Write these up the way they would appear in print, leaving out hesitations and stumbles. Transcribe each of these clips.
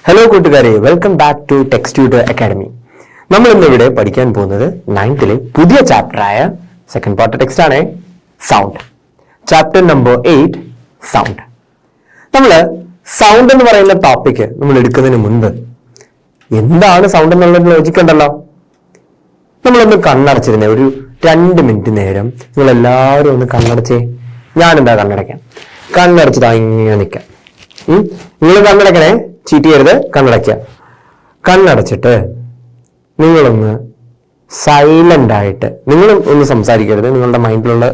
Hello കൂട്ടുകാരെ, welcome back to text tutor academy. നമ്മൾ ഇന്നിവിടെ പഠിക്കാൻ പോകുന്നത് 9th പുതിയ ചാപ്റ്ററായ സെക്കൻഡ് പാർട്ട് ടെക്സ്റ്റ് ആണ്, സൗണ്ട്. Chapter number 8 sound. നമ്മൾ സൗണ്ട് എന്ന് പറയുന്ന ടോപ്പിക് നമ്മൾ എടുക്കുന്നതിന് മുൻപ് എന്താണ് സൗണ്ട് എന്നുള്ളത് ലോജിക്കുണ്ടല്ലോ. നമ്മളൊന്ന് കണ്ണടച്ചിരുന്നേ, ഒരു 2 മിനിറ്റ് നേരം നിങ്ങൾ എല്ലാവരും ഒന്ന് കണ്ണടച്ചേ. ഞാനെന്താ കണ്ണടയ്ക്കാം, കണ്ണടച്ചിട്ട് ഇങ്ങനെ നിൽക്കാം. നിങ്ങൾ കണ്ണടക്കണേ, ചീറ്റ് ചെയ്യരുത്, കണ്ണടയ്ക്കുക. കണ്ണടച്ചിട്ട് നിങ്ങളൊന്ന് സൈലന്റ് ആയിട്ട്, നിങ്ങൾ ഒന്ന് സംസാരിക്കരുത്, നിങ്ങളുടെ മൈൻഡിലുള്ള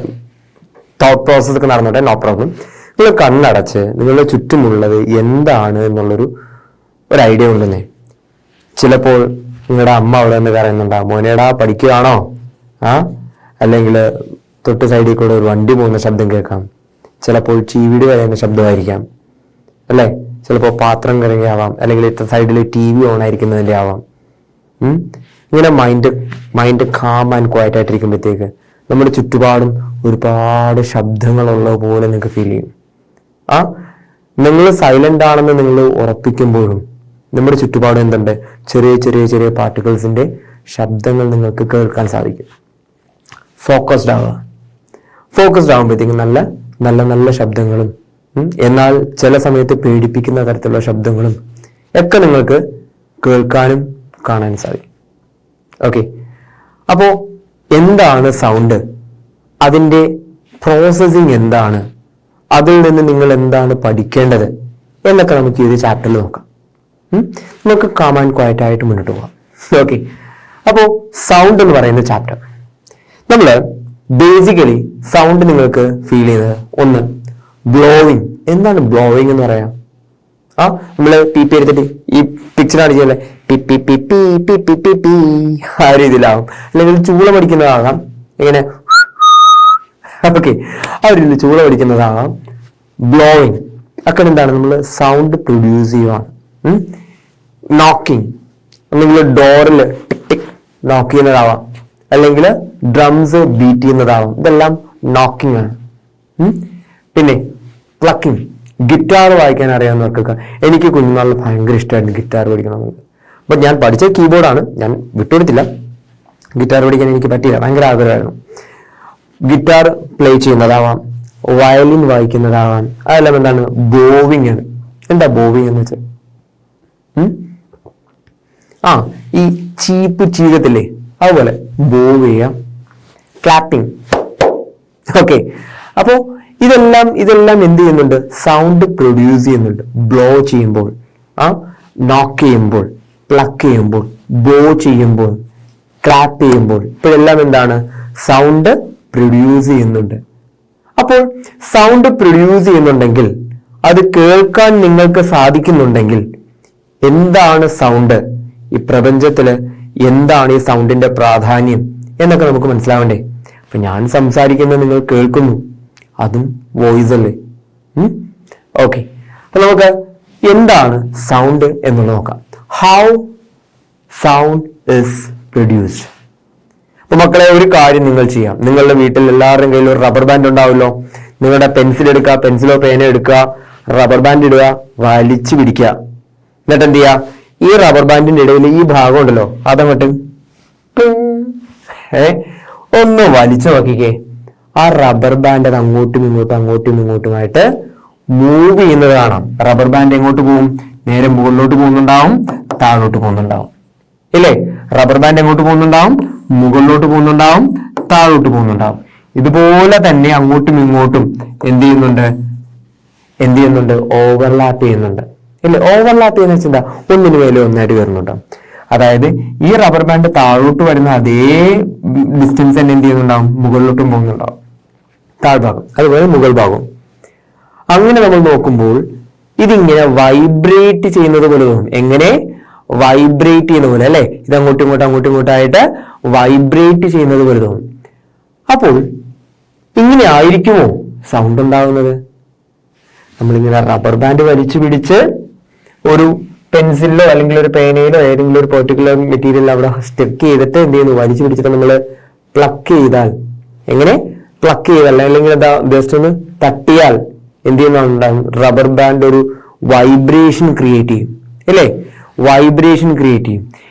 തോട്ട് പ്രോസസ് ഒക്കെ നടന്നോട്ടെ, നോ പ്രോബ്ലം. നിങ്ങൾ കണ്ണടച്ച് നിങ്ങളുടെ ചുറ്റുമുള്ളത് എന്താണ് എന്നുള്ളൊരു ഐഡിയ ഉണ്ടെന്നേ. ചിലപ്പോൾ നിങ്ങളുടെ അമ്മ അവിടെ നിന്ന് പറയുന്നുണ്ടാവും, മോനേടാ പഠിക്കുകയാണോ, അല്ലെങ്കിൽ തൊട്ട് സൈഡിൽ കൂടെ ഒരു വണ്ടി പോകുന്ന ശബ്ദം കേൾക്കാം. ചിലപ്പോൾ ചീവിടി വരയുന്ന ശബ്ദമായിരിക്കാം, അല്ലേ? ചിലപ്പോൾ പാത്രം കരയാവാം, അല്ലെങ്കിൽ സൈഡിൽ TV ഓൺ ആയിരിക്കുന്നതിൻ്റെ ആവാം. ഇങ്ങനെ മൈൻഡ് കാം ആൻഡ് ക്വയറ്റ് ആയിട്ടിരിക്കുമ്പോഴത്തേക്ക് നമ്മുടെ ചുറ്റുപാടും ഒരുപാട് ശബ്ദങ്ങളുള്ളത് പോലെ നിങ്ങൾക്ക് ഫീൽ ചെയ്യും. നിങ്ങൾ സൈലന്റ് ആണെന്ന് നിങ്ങൾ ഉറപ്പിക്കുമ്പോഴും നമ്മുടെ ചുറ്റുപാടും എന്തുണ്ട്, ചെറിയ ചെറിയ ചെറിയ പാർട്ടിക്കിൾസിന്റെ ശബ്ദങ്ങൾ നിങ്ങൾക്ക് കേൾക്കാൻ സാധിക്കും. ഫോക്കസ്ഡ് ആകുമ്പോഴത്തേക്കും നല്ല നല്ല നല്ല ശബ്ദങ്ങളും എന്നാൽ ചില സമയത്ത് പേടിപ്പിക്കുന്ന തരത്തിലുള്ള ശബ്ദങ്ങളും ഒക്കെ നിങ്ങൾക്ക് കേൾക്കാനും കാണാനും സാധിക്കും. ഓക്കെ, അപ്പോൾ എന്താണ് സൗണ്ട്, അതിൻ്റെ പ്രോസസ്സിങ് എന്താണ്, അതിൽ നിന്ന് നിങ്ങൾ എന്താണ് പഠിക്കേണ്ടത് എന്നൊക്കെ നമുക്ക് ഈ ഒരു ചാപ്റ്ററിൽ നോക്കാം. നമുക്ക് കാം ആൻഡ് ക്വയറ്റ് ആയിട്ട് മുന്നോട്ട് പോകാം. ഓക്കെ, അപ്പോൾ സൗണ്ട് എന്ന് പറയുന്ന ചാപ്റ്റർ നമ്മൾ ബേസിക്കലി സൗണ്ട് നിങ്ങൾക്ക് ഫീൽ ചെയ്യുന്നത്, ഒന്ന് ബ്ലോവിങ്. എന്താണ് ബ്ലോവിങ് എന്ന് പറയാം? നമ്മള് പി എടുത്തിട്ട് ഈ പിക്ചർ അടിച്ചല്ലേ, P P P P P P P P ആ രീതിയിലാവും, അല്ലെങ്കിൽ ചൂള പഠിക്കുന്നതാകാം, ഇങ്ങനെ ഓക്കെ, ആ ഒരു രീതിയിൽ ചൂള പഠിക്കുന്നതാകാം. ബ്ലോവിങ് ഒക്കെ എന്താണ്, നമ്മൾ സൗണ്ട് പ്രൊഡ്യൂസ് ചെയ്യുവാണ്. നോക്കിങ്, അല്ലെങ്കിൽ ഡോറിൽ ടിക് ടിക് നോക്ക് ചെയ്യുന്നതാവാം, അല്ലെങ്കിൽ ഡ്രംസ് ബീറ്റ് ചെയ്യുന്നതാവാം. ഇതെല്ലാം നോക്കിംഗ് ആണ്. പിന്നെ പ്ലക്കിംഗ്, ഗിറ്റാർ വായിക്കാൻ അറിയാവുന്നവർക്കൊക്കെ, എനിക്ക് കുഞ്ഞുനാളിൽ ഭയങ്കര ഇഷ്ടമായിരുന്നു ഗിറ്റാർ പഠിക്കണമെന്ന്. ബട്ട് ഞാൻ പഠിച്ച കീബോർഡാണ്, ഞാൻ വിട്ടുകൊടുത്തില്ല. ഗിറ്റാർ പഠിക്കാൻ എനിക്ക് പറ്റിയില്ല, ഭയങ്കര ആഗ്രഹമായിരുന്നു. ഗിറ്റാർ പ്ലേ ചെയ്യുന്നതാവാം, വയലിൻ വായിക്കുന്നതാവാം. അതെല്ലാം എന്താണ്, ബോവിങ് ആണ്. എന്താ ബോവിങ് എന്ന് വെച്ചാൽ, ഈ ചീപ്പ് ചീകത്തില്ലേ, അതുപോലെ ബോവ് ചെയ്യാം. ക്ലാപ്പിംഗ്. ഓക്കെ, അപ്പോ ഇതെല്ലാം എന്ത് ചെയ്യുന്നുണ്ട്, സൗണ്ട് പ്രൊഡ്യൂസ് ചെയ്യുന്നുണ്ട്. ബ്ലോ ചെയ്യുമ്പോൾ, നോക്ക് ചെയ്യുമ്പോൾ, പ്ലക്ക് ചെയ്യുമ്പോൾ, ബോ ചെയ്യുമ്പോൾ, ക്ലാപ്പ് ചെയ്യുമ്പോൾ, ഇപ്പോഴെല്ലാം എന്താണ്, സൗണ്ട് പ്രൊഡ്യൂസ് ചെയ്യുന്നുണ്ട്. അപ്പോൾ സൗണ്ട് പ്രൊഡ്യൂസ് ചെയ്യുന്നുണ്ടെങ്കിൽ, അത് കേൾക്കാൻ നിങ്ങൾക്ക് സാധിക്കുന്നുണ്ടെങ്കിൽ, എന്താണ് സൗണ്ട്, ഈ പ്രപഞ്ചത്തില് എന്താണ് ഈ സൗണ്ടിന്റെ പ്രാധാന്യം എന്നൊക്കെ നമുക്ക് മനസ്സിലാവണ്ടേ. അപ്പൊ ഞാൻ സംസാരിക്കുന്നത് നിങ്ങൾ കേൾക്കുന്നു, അതും വോയിസ് അല്ലേ. ഓക്കെ, അപ്പൊ നമുക്ക് എന്താണ് സൗണ്ട് എന്നുള്ളത് നോക്കാം. How sound is produced. അപ്പൊ മക്കളെ, ഒരു കാര്യം നിങ്ങൾ ചെയ്യാം. നിങ്ങളുടെ വീട്ടിൽ എല്ലാവരുടെയും കയ്യിൽ ഒരു റബ്ബർ ബാൻഡ് ഉണ്ടാവുമല്ലോ. നിങ്ങളുടെ പെൻസിൽ എടുക്കുക, പെൻസിലോ പേനോ എടുക്കുക, റബ്ബർ ബാൻഡ് ഇടുക, വലിച്ചു പിടിക്കുക. എന്നിട്ട് എന്ത് ചെയ്യുക, ഈ റബ്ബർ ബാൻഡിന്റെ ഇടയിൽ ഈ ഭാഗം ഉണ്ടല്ലോ, അതങ്ങോട്ട് ഒന്ന് വലിച്ചു നോക്കിക്കേ. ആ റബ്ബർ ബാൻഡ് അത് അങ്ങോട്ടും ഇങ്ങോട്ടുമായിട്ട് മൂവ് ചെയ്യുന്നത് കാണാം. റബ്ബർ ബാൻഡ് എങ്ങോട്ട് പോകും, നേരെ മുകളിലോട്ട് പോകുന്നുണ്ടാവും, താഴോട്ട് പോകുന്നുണ്ടാവും, ഇല്ലേ? റബ്ബർ ബാൻഡ് എങ്ങോട്ട് പോകുന്നുണ്ടാവും, മുകളിലോട്ട് പോകുന്നുണ്ടാവും, താഴോട്ട് പോകുന്നുണ്ടാവും. ഇതുപോലെ തന്നെ അങ്ങോട്ടും ഇങ്ങോട്ടും എന്ത് ചെയ്യുന്നുണ്ട്, ഓവർലാപ്പ് ചെയ്യുന്നുണ്ട്, ഇല്ലേ? ഓവർലാപ്പ് ചെയ്യുന്ന വെച്ചാൽ ഒന്നിനു മേലെ ഒന്നായിട്ട് കയറുന്നുണ്ടാവും. അതായത് ഈ റബ്ബർ ബാൻഡ് താഴോട്ട് വരുന്ന അതേ ഡിസ്റ്റൻസ് തന്നെ എന്ത് ചെയ്യുന്നുണ്ടാവും, മുകളിലോട്ടും പോകുന്നുണ്ടാവും, താഴ്ഭാഗം അതുപോലെ മുകൾ ഭാഗം. അങ്ങനെ നമ്മൾ നോക്കുമ്പോൾ ഇതിങ്ങനെ വൈബ്രേറ്റ് ചെയ്യുന്നത് പോലെ തോന്നും. എങ്ങനെ വൈബ്രേറ്റ് ചെയ്യുന്ന പോലെ, അല്ലെ? ഇത് അങ്ങോട്ടും ഇങ്ങോട്ടായിട്ട് വൈബ്രേറ്റ് ചെയ്യുന്നത് പോലെ തോന്നും. അപ്പോൾ ഇങ്ങനെ ആയിരിക്കുമോ സൗണ്ട് ഉണ്ടാകുന്നത്? നമ്മളിങ്ങനെ റബ്ബർ ബാൻഡ് വലിച്ചു പിടിച്ച് ഒരു പെൻസിലോ അല്ലെങ്കിൽ ഒരു പേനയിലോ ഏതെങ്കിലും ഒരു പെർട്ടിക്കുലർ മെറ്റീരിയൽ അവിടെ സ്റ്റെക്ക് ചെയ്തിട്ട് എന്ത് ചെയ്യുന്നു, വലിച്ചു പിടിച്ചിട്ട് നമ്മൾ പ്ലക്ക് ചെയ്താൽ, എങ്ങനെ പ്ലക്ക് ചെയ്താൽ അല്ലെങ്കിൽ എന്താ ജസ്റ്റ് ഒന്ന് തട്ടിയാൽ എന്ത് ചെയ്യുന്നുണ്ടാകും, റബ്ബർ ബാൻഡ് ഒരു വൈബ്രേഷൻ ക്രിയേറ്റ് ചെയ്യും, അല്ലേ? വൈബ്രേഷൻ ക്രിയേറ്റ് ചെയ്യും.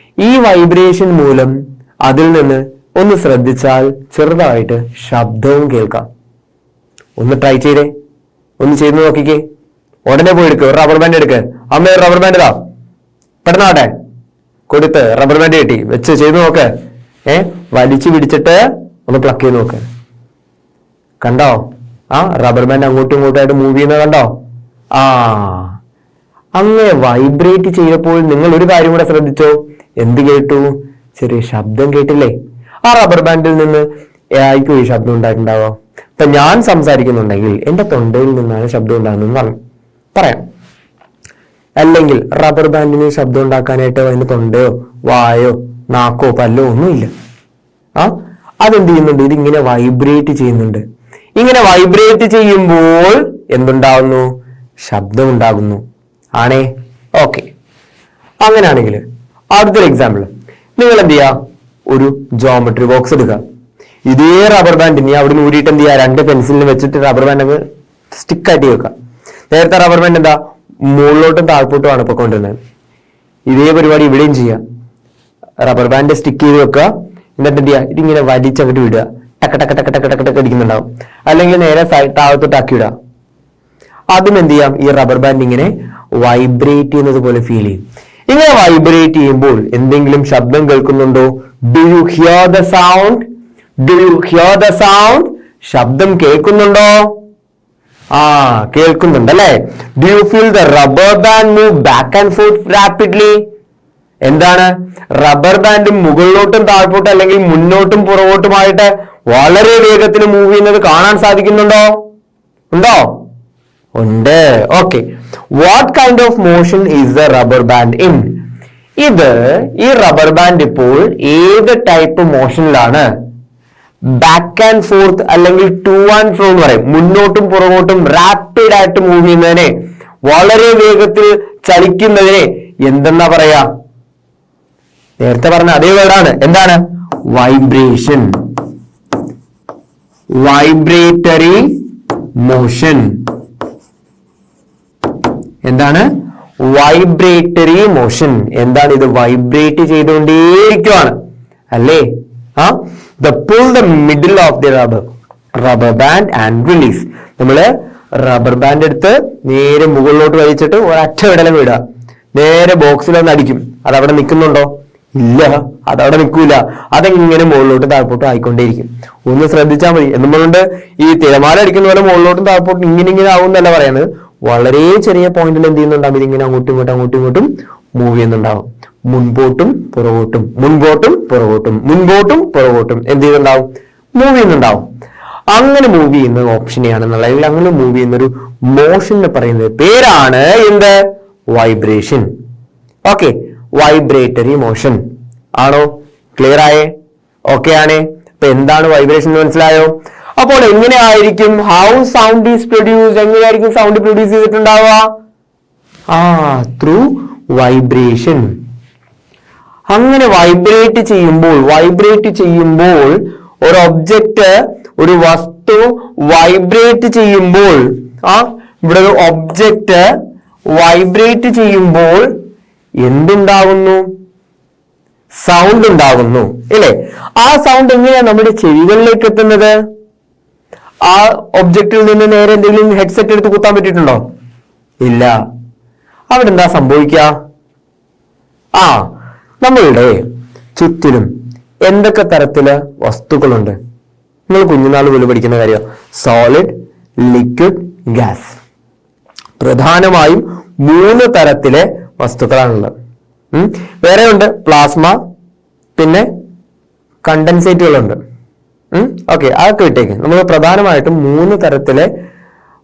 ഈ വൈബ്രേഷൻ മൂലം അതിൽ നിന്ന് ഒന്ന് ശ്രദ്ധിച്ചാൽ ചെറുതായിട്ട് ശബ്ദവും കേൾക്കാം. ഒന്ന് ട്രൈ ചെയ്തേ, ഒന്ന് ചെയ്ത് നോക്കിക്കേ. ഉടനെ പോയി എടുക്കുക, റബ്ബർ ബാൻഡ് എടുക്കുക. അമ്മ റബ്ബർ ബാൻഡ് ഇതാ, പെട്ടെന്നാട്ടെ കൊടുത്ത് റബ്ബർ ബാൻഡ് കെട്ടി വെച്ച് ചെയ്ത് നോക്ക്. വലിച്ചു പിടിച്ചിട്ട് ഒന്ന് പ്ലക്ക് ചെയ്ത് നോക്ക്. കണ്ടോ? റബ്ബർ ബാൻഡ് അങ്ങോട്ടും ഇങ്ങോട്ടായിട്ട് മൂവ് ചെയ്യുന്നത് കണ്ടോ? അങ്ങനെ വൈബ്രേറ്റ് ചെയ്തപ്പോൾ നിങ്ങൾ ഒരു കാര്യം കൂടെ ശ്രദ്ധിച്ചോ? എന്ത് കേട്ടു? ചെറിയ ശബ്ദം കേട്ടില്ലേ? ആ റബ്ബർ ബാൻഡിൽ നിന്ന് ആയിരിക്കും ഈ ശബ്ദം ഉണ്ടായിട്ടുണ്ടാവുക. ഇപ്പൊ ഞാൻ സംസാരിക്കുന്നുണ്ടെങ്കിൽ എന്റെ തൊണ്ടയിൽ നിന്നാണ് ശബ്ദം ഉണ്ടാകുന്നത് പറയാം. അല്ലെങ്കിൽ റബ്ബർ ബാൻഡിന് ശബ്ദം ഉണ്ടാക്കാനായിട്ട് അതിന്റെ തൊണ്ടയോ വായോ നാക്കോ പല്ലോ ഒന്നുമില്ല. അതെന്ത് ചെയ്യുന്നുണ്ട്? ഇതിങ്ങനെ വൈബ്രേറ്റ് ചെയ്യുന്നുണ്ട്. ഇങ്ങനെ വൈബ്രേറ്റ് ചെയ്യുമ്പോൾ എന്തുണ്ടാവുന്നു? ശബ്ദം ഉണ്ടാകുന്നു. ആണേ? ഓക്കെ. അങ്ങനെയാണെങ്കിൽ അടുത്തൊരു എക്സാമ്പിൾ, നിങ്ങൾ എന്ത് ചെയ്യാ? ഒരു ജോമെട്രി ബോക്സ് എടുക്കുക. ഇതേ റബ്ബർ ബാൻഡ് ഇനി അവിടെ ഊരിയിട്ട് എന്ത് ചെയ്യുക? 2 പെൻസിലിന് വെച്ചിട്ട് റബ്ബർ ബാൻഡ് അങ്ങ് സ്റ്റിക്കായിട്ട് വെക്കുക. നേരത്തെ റബ്ബർ ബാൻഡ് എന്താ മുകളിലോട്ടും താഴ്പോട്ടുമാണ് ഇപ്പൊ കൊണ്ടുവരുന്നത്. ഇതേ പരിപാടി ഇവിടെയും ചെയ്യാം. റബ്ബർ ബാൻഡ് സ്റ്റിക്ക് ചെയ്ത് വെക്കുക. എന്നിട്ട് എന്ത് ചെയ്യുക? ഇതിങ്ങനെ വലിച്ചങ്ങോട്ട് വിടുക. ടക്ക് ടക്ക് ടക്ക് ടക്ക് ടക്ക് ടക്ക് അടിക്കുന്നുണ്ടാവും. അല്ലെങ്കിൽ നേരെ താഴത്തോട്ട് ആക്കി വിടുക. അതും എന്ത് ചെയ്യാം? ഈ റബ്ബർ ബാൻഡ് ഇങ്ങനെ വൈബ്രേറ്റ് ചെയ്യുന്നത് പോലെ ഫീൽ ചെയ്യും. ഇങ്ങനെ വൈബ്രേറ്റ് ചെയ്യുമ്പോൾ എന്തെങ്കിലും ശബ്ദം കേൾക്കുന്നുണ്ടോ? Do you here the sound? Do you here the sound? ശബ്ദം കേൾക്കുന്നുണ്ടോ? കേൾക്കുന്നുണ്ട് അല്ലെ? Do you feel the rubber band move back and fourth rapidly? എന്താണ്? റബ്ബർ ബാൻഡ് മുകളിലോട്ടും താഴ്പോട്ടും അല്ലെങ്കിൽ മുന്നോട്ടും പുറകോട്ടുമായിട്ട് വളരെ വേഗത്തിൽ മൂവ് ചെയ്യുന്നത് കാണാൻ സാധിക്കുന്നുണ്ടോ? ഉണ്ടോ? ഉണ്ട്. Okay. What kind of motion is the rubber band in? ഈ റബ്ബർ ബാൻഡ് ഇപ്പോൾ ഏത് ടൈപ്പ് മോഷനിലാണ്? ബാക്ക് ആൻഡ് ഫോർത്ത് അല്ലെങ്കിൽ ടു ആൻഡ് ഫ്രോ എന്ന് പറയും. മുന്നോട്ടും പുറകോട്ടും റാപ്പിഡ് ആയിട്ട് മൂവ് ചെയ്യുന്നതിനെ, വളരെ വേഗത്തിൽ ചലിക്കുന്നതിനെ എന്തെന്നാ പറയാ? നേരത്തെ പറഞ്ഞ അതേ വേർഡാണ്. എന്താണ്? വൈബ്രേഷൻ. Vibratory motion. എന്താണ്? Vibratory motion. എന്താണ് ഇത്? വൈബ്രേറ്റ് ചെയ്തുകൊണ്ടേയിരിക്കുവാണ് അല്ലേ? Pull the middle of the rubber band and release. നമ്മള് റബ്ബർ ബാൻഡ് എടുത്ത് നേരെ മുകളിലോട്ട് വലിച്ചിട്ട് ഒരൊറ്റ വിടലും വിടുക. നേരെ ബോക്സിലൊന്ന് അടിക്കും. അതവിടെ നിൽക്കുന്നുണ്ടോ? ഇല്ല, അതവിടെ നിൽക്കൂല. അതെങ്ങനെ മുകളിലോട്ട് താഴ്പോട്ടും ആയിക്കൊണ്ടേയിരിക്കും. ഒന്ന് ശ്രദ്ധിച്ചാൽ മതി. എന്നുകൊണ്ട് ഈ തിരമാല അടിക്കുന്ന പോലെ മുകളിലോട്ടും താഴ്പോട്ടും ഇങ്ങനെ ആവും എന്നല്ല പറയുന്നത്. വളരെ ചെറിയ പോയിന്റിൽ എന്ത് ചെയ്യുന്നുണ്ടാവും? ഇതിങ്ങനെ അങ്ങോട്ടും ഇങ്ങോട്ടും മൂവ് ചെയ്യുന്നുണ്ടാവും. മുൻപോട്ടും പുറകോട്ടും, മുൻപോട്ടും പുറകോട്ടും, മുൻപോട്ടും പുറകോട്ടും എന്ത് ചെയ്യുന്നുണ്ടാവും? മൂവ് ചെയ്യുന്നുണ്ടാവും. അങ്ങനെ മൂവ് ചെയ്യുന്ന ഓപ്ഷനെയാണെന്നുള്ള, അല്ലെങ്കിൽ അങ്ങനെ മൂവ് ചെയ്യുന്ന ഒരു മോഷന് പറയുന്നത് പേരാണ് എന്ത്? വൈബ്രേഷൻ. ഓക്കെ. Vibratory motion. ആണോ? ക്ലിയർ ആയേ? ഓക്കെ ആണേ? അപ്പൊ എന്താണ് വൈബ്രേഷൻ എന്ന് മനസ്സിലായോ? അപ്പോൾ എങ്ങനെയായിരിക്കും ഹൗ സൗണ്ട് ഈസ് പ്രൊഡ്യൂസ്ഡ്? എങ്ങനെയായിരിക്കും സൗണ്ട് പ്രൊഡ്യൂസ് ചെയ്തിട്ടുണ്ടാവുക? Through vibration. അങ്ങനെ വൈബ്രേറ്റ് ചെയ്യുമ്പോൾ ഒരു ഒബ്ജക്റ്റ്, ഒരു വസ്തു വൈബ്രേറ്റ് ചെയ്യുമ്പോൾ, ഇവിടെ ഒരു ഒബ്ജക്റ്റ് വൈബ്രേറ്റ് ചെയ്യുമ്പോൾ എന്തുണ്ടാകുന്നു? സൗണ്ട് ഉണ്ടാകുന്നു അല്ലേ? ആ സൗണ്ട് എങ്ങനെയാ നമ്മുടെ ചെവികളിലേക്ക് എത്തുന്നത്? ആ ഒബ്ജക്റ്റിൽ നിന്ന് നേരെ എന്തെങ്കിലും ഹെഡ്സെറ്റ് എടുത്ത് കുത്താൻ പറ്റിയിട്ടുണ്ടോ? ഇല്ല. അവിടെ എന്താ സംഭവിക്കുക? നമ്മളുടെ ചുറ്റിലും എന്തൊക്കെ തരത്തില് വസ്തുക്കളുണ്ട്? നിങ്ങൾ കുഞ്ഞുനാൾ പോലും പഠിക്കുന്ന കാര്യം, സോളിഡ്, ലിക്വിഡ്, ഗ്യാസ്. പ്രധാനമായും 3 തരത്തിലെ വസ്തുക്കളാണുള്ളത്. വേറെ ഉണ്ട് പ്ലാസ്മ, പിന്നെ കണ്ടൻസേറ്റുകളുണ്ട്. ഓക്കെ, അതൊക്കെ വിട്ടേക്ക്. നമ്മൾ പ്രധാനമായിട്ടും 3 തരത്തിലെ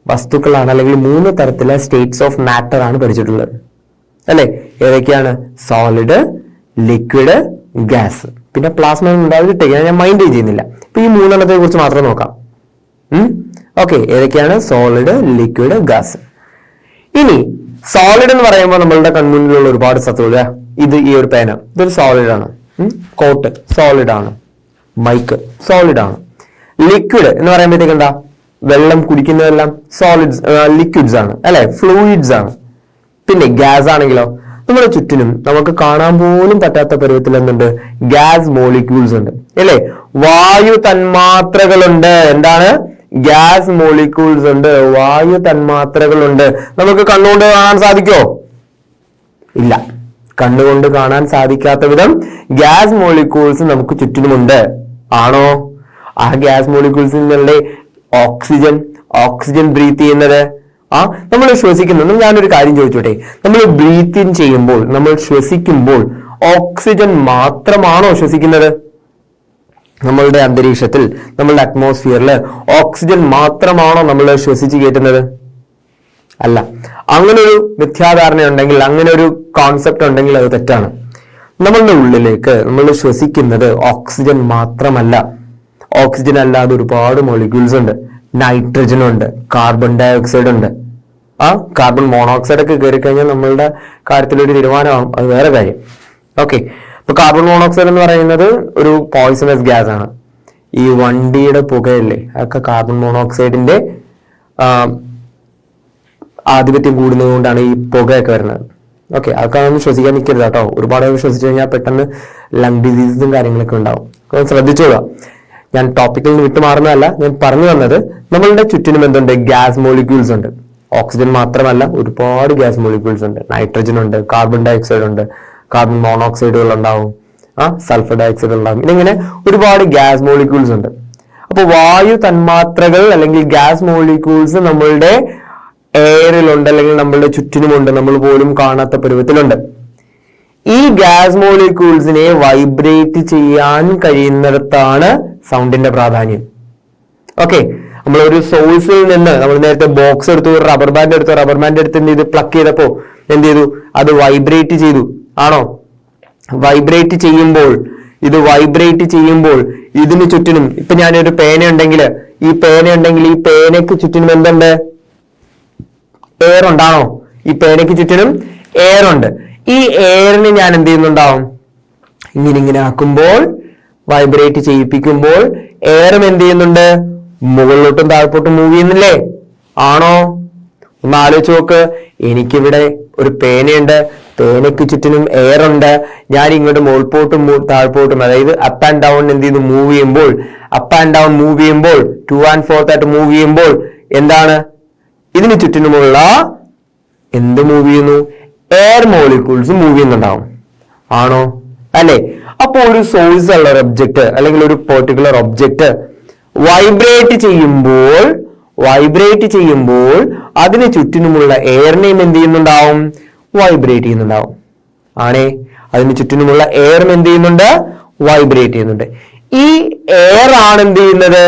വസ്തുക്കളാണ്, അല്ലെങ്കിൽ 3 തരത്തിലെ സ്റ്റേറ്റ്സ് ഓഫ് മാറ്റർ ആണ് പഠിച്ചിട്ടുള്ളത് അല്ലെ? ഏതൊക്കെയാണ്? Solid, liquid, gas. പിന്നെ പ്ലാസ്മ ഉണ്ടാവിട്ടേക്ക്, ഞാൻ മൈൻഡ് ചെയ്യുന്നില്ല. ഇപ്പൊ ഈ 3 കുറിച്ച് മാത്രം നോക്കാം. ഓക്കെ, ഏതൊക്കെയാണ്? Solid, liquid, gas. ഇനി സോളിഡ് എന്ന് പറയുമ്പോൾ നമ്മളുടെ കൺമുന്നിലുള്ള ഒരുപാട് സത്തുക്കൾ. ഈ ഒരു പേന, ഇതൊരു സോളിഡ് ആണ്. കോട്ട് സോളിഡ് ആണ്. മൈക്ക് സോളിഡ് ആണ്. ലിക്വിഡ് എന്ന് പറയുമ്പോഴത്തേക്ക് എന്താ? വെള്ളം കുടിക്കുന്നതെല്ലാം സോളിഡ്സ്, ലിക്വിഡ്സ് ആണ് അല്ലെ? ഫ്ലൂയിഡ്സ് ആണ്. പിന്നെ ഗ്യാസ് ആണെങ്കിലോ നമ്മുടെ ചുറ്റിനും നമുക്ക് കാണാൻ പോലും പറ്റാത്ത പരുവത്തിൽ എന്തുണ്ട്? ഗ്യാസ് മോളിക്യൂൾസ് ഉണ്ട് അല്ലേ? വായു തന്മാത്രകളുണ്ട്. എന്താണ്? ഗ്യാസ് മോളിക്യൂൾസ് ഉണ്ട്, വായു തന്മാത്രകളുണ്ട്. നമുക്ക് കണ്ണുകൊണ്ട് കാണാൻ സാധിക്കോ? ഇല്ല, കണ്ണുകൊണ്ട് കാണാൻ സാധിക്കാത്ത വിധം ഗ്യാസ് മോളിക്യൂൾസ് നമുക്ക് ചുറ്റിനുമുണ്ട്. ആണോ? ആ ഗ്യാസ് മോളിക്യൂൾസിന്റെ ഓക്സിജൻ ബ്രീത്ത് ചെയ്യുന്നത്, നമ്മൾ ശ്വസിക്കുന്നത്. ഞാനൊരു കാര്യം ചോദിച്ചോട്ടെ, നമ്മൾ ബ്രീത്ത് ഇൻ ചെയ്യുമ്പോൾ, നമ്മൾ ശ്വസിക്കുമ്പോൾ ഓക്സിജൻ മാത്രമാണോ ശ്വസിക്കുന്നത്? നമ്മളുടെ അന്തരീക്ഷത്തിൽ, നമ്മളുടെ അറ്റ്മോസ്ഫിയറിൽ ഓക്സിജൻ മാത്രമാണോ നമ്മൾ ശ്വസിച്ച് കയറ്റുന്നത്? അല്ല. അങ്ങനെ ഒരു മിഥ്യാധാരണ ഉണ്ടെങ്കിൽ, അങ്ങനെ ഒരു കോൺസെപ്റ്റ് ഉണ്ടെങ്കിൽ അത് തെറ്റാണ്. നമ്മളുടെ ഉള്ളിലേക്ക് നമ്മൾ ശ്വസിക്കുന്നത് ഓക്സിജൻ മാത്രമല്ല. ഓക്സിജൻ അല്ലാതെ ഒരുപാട് മോളിക്യൂൾസ് ഉണ്ട്. നൈട്രജൻ ഉണ്ട്, കാർബൺ ഡൈ ഓക്സൈഡ് ഉണ്ട്. കാർബൺ മോണോക്സൈഡ് ഒക്കെ കയറി കഴിഞ്ഞാൽ നമ്മളുടെ കാര്യത്തിൽ ഒരു തീരുമാനമാകും, അത് വേറെ കാര്യം. ഓക്കെ, ഇപ്പൊ കാർബൺ മോണോക്സൈഡ് എന്ന് പറയുന്നത് ഒരു പോയിസണസ് ഗ്യാസ് ആണ്. ഈ വണ്ടിയുടെ പുകയല്ലേ, അതൊക്കെ കാർബൺ മോണോക്സൈഡിന്റെ ആധിപത്യം കൂടുന്നതുകൊണ്ടാണ് ഈ പുകയൊക്കെ വരുന്നത്. ഓക്കെ, അതൊക്കെ ഒന്ന് ശ്വസിക്കാൻ നിൽക്കരുത് കേട്ടോ. ഒരുപാട് ശ്വസിച്ചു കഴിഞ്ഞാൽ പെട്ടെന്ന് ലങ് ഡിസീസും കാര്യങ്ങളൊക്കെ ഉണ്ടാവും. ശ്രദ്ധിച്ചോളാം. ഞാൻ ടോപ്പിക്കിൽ നിന്ന് വിട്ടുമാറുന്നതല്ല, ഞാൻ പറഞ്ഞു വന്നത് നമ്മളുടെ ചുറ്റിനും എന്തുണ്ട്? ഗ്യാസ് മോളിക്യൂൾസ് ഉണ്ട്. ഓക്സിജൻ മാത്രമല്ല, ഒരുപാട് ഗ്യാസ് മോളിക്യൂൾസ് ഉണ്ട്. നൈട്രജൻ ഉണ്ട്, കാർബൺ ഡൈ ഓക്സൈഡ് ഉണ്ട്, കാർബൺ മോണോക്സൈഡുകൾ ഉണ്ടാവും, സൾഫർ ഡൈ ഓക്സൈഡ് ഉണ്ടാവും. ഇങ്ങനെ ഒരുപാട് ഗ്യാസ് മോളിക്യൂൾസ് ഉണ്ട്. അപ്പൊ വായു തന്മാത്രകൾ അല്ലെങ്കിൽ ഗ്യാസ് മോളിക്യൂൾസ് നമ്മളുടെ എയറിലുണ്ട്, അല്ലെങ്കിൽ നമ്മളുടെ ചുറ്റിനുമുണ്ട്, നമ്മൾ പോലും കാണാത്ത പരുവത്തിലുണ്ട്. ഈ ഗ്യാസ് മോളിക്യൂൾസിനെ വൈബ്രേറ്റ് ചെയ്യാൻ കഴിയുന്നിടത്താണ് സൗണ്ടിന്റെ പ്രാധാന്യം. ഓക്കെ, നമ്മൾ ഒരു സോഴ്സിൽ നിന്ന്, നമ്മൾ നേരത്തെ ബോക്സ് എടുത്തു, ഒരു റബ്ബർ ബാൻഡ് എടുത്തു, റബ്ബർ ബാൻഡ് എടുത്ത് എന്ത് ചെയ്തു? പ്ലക്ക് ചെയ്തപ്പോ എന്ത് ചെയ്തു? അത് വൈബ്രേറ്റ് ചെയ്തു. ആണോ? വൈബ്രേറ്റ് ചെയ്യുമ്പോൾ, ഇത് വൈബ്രേറ്റ് ചെയ്യുമ്പോൾ ഇതിന് ചുറ്റിനും, ഇപ്പൊ ഞാനൊരു പേന ഉണ്ടെങ്കിൽ, ഈ പേനയ്ക്ക് ചുറ്റിനും എന്തുണ്ട്? എയർ ഉണ്ടാണോ? ഈ പേനയ്ക്ക് ചുറ്റിനും എയർ ഉണ്ട്. ഈ എയറിന് ഞാൻ എന്ത് ചെയ്യുന്നുണ്ടാവും? ഇങ്ങനെ ആക്കുമ്പോൾ, വൈബ്രേറ്റ് ചെയ്യിപ്പിക്കുമ്പോൾ എയറും എന്ത് ചെയ്യുന്നുണ്ട്? മുകളിലോട്ടും താഴ്പോട്ടും മൂവ് ചെയ്യുന്നില്ലേ? ആണോ? ഒന്ന് ആലോചിച്ച് നോക്ക്. എനിക്കിവിടെ ഒരു പേനയുണ്ട്, പേനയ്ക്ക് ചുറ്റിനും എയർ ഉണ്ട്. ഞാൻ ഇങ്ങോട്ട് മുകൾപോട്ടും താഴ്പോട്ടും, അതായത് അപ്പ് ആൻഡ് ഡൗൺ എന്ത് ചെയ്യുന്നു? മൂവ് ചെയ്യുമ്പോൾ, അപ്പ് ആൻഡ് ഡൗൺ മൂവ് ചെയ്യുമ്പോൾ, 2 and 4 ആയിട്ട് മൂവ് ചെയ്യുമ്പോൾ എന്താണ്? ഇതിന് ചുറ്റിനുമുള്ള എന്ത് മൂവ് ചെയ്യുന്നു? എയർ മോളിക്യൂൾസ് മൂവ് ചെയ്യുന്നുണ്ടാവും. ആണോ? അല്ലെ? അപ്പൊ ഒരു സോഴ്സ് ഉള്ള ഒരു ഒബ്ജക്റ്റ് അല്ലെങ്കിൽ ഒരു പെർട്ടിക്കുലർ ഒബ്ജക്റ്റ് വൈബ്രേറ്റ് ചെയ്യുമ്പോൾ അതിന് ചുറ്റിനുമുള്ള എയറിനെയും എന്ത് ചെയ്യുന്നുണ്ടാവും? വൈബ്രേറ്റ് ചെയ്യുന്നുണ്ടാവും. ആണേ? അതിന് ചുറ്റിനുമുള്ള എയറും എന്ത് ചെയ്യുന്നുണ്ട്? വൈബ്രേറ്റ് ചെയ്യുന്നുണ്ട്. ഈ എയർ ആണ് എന്ത് ചെയ്യുന്നത്?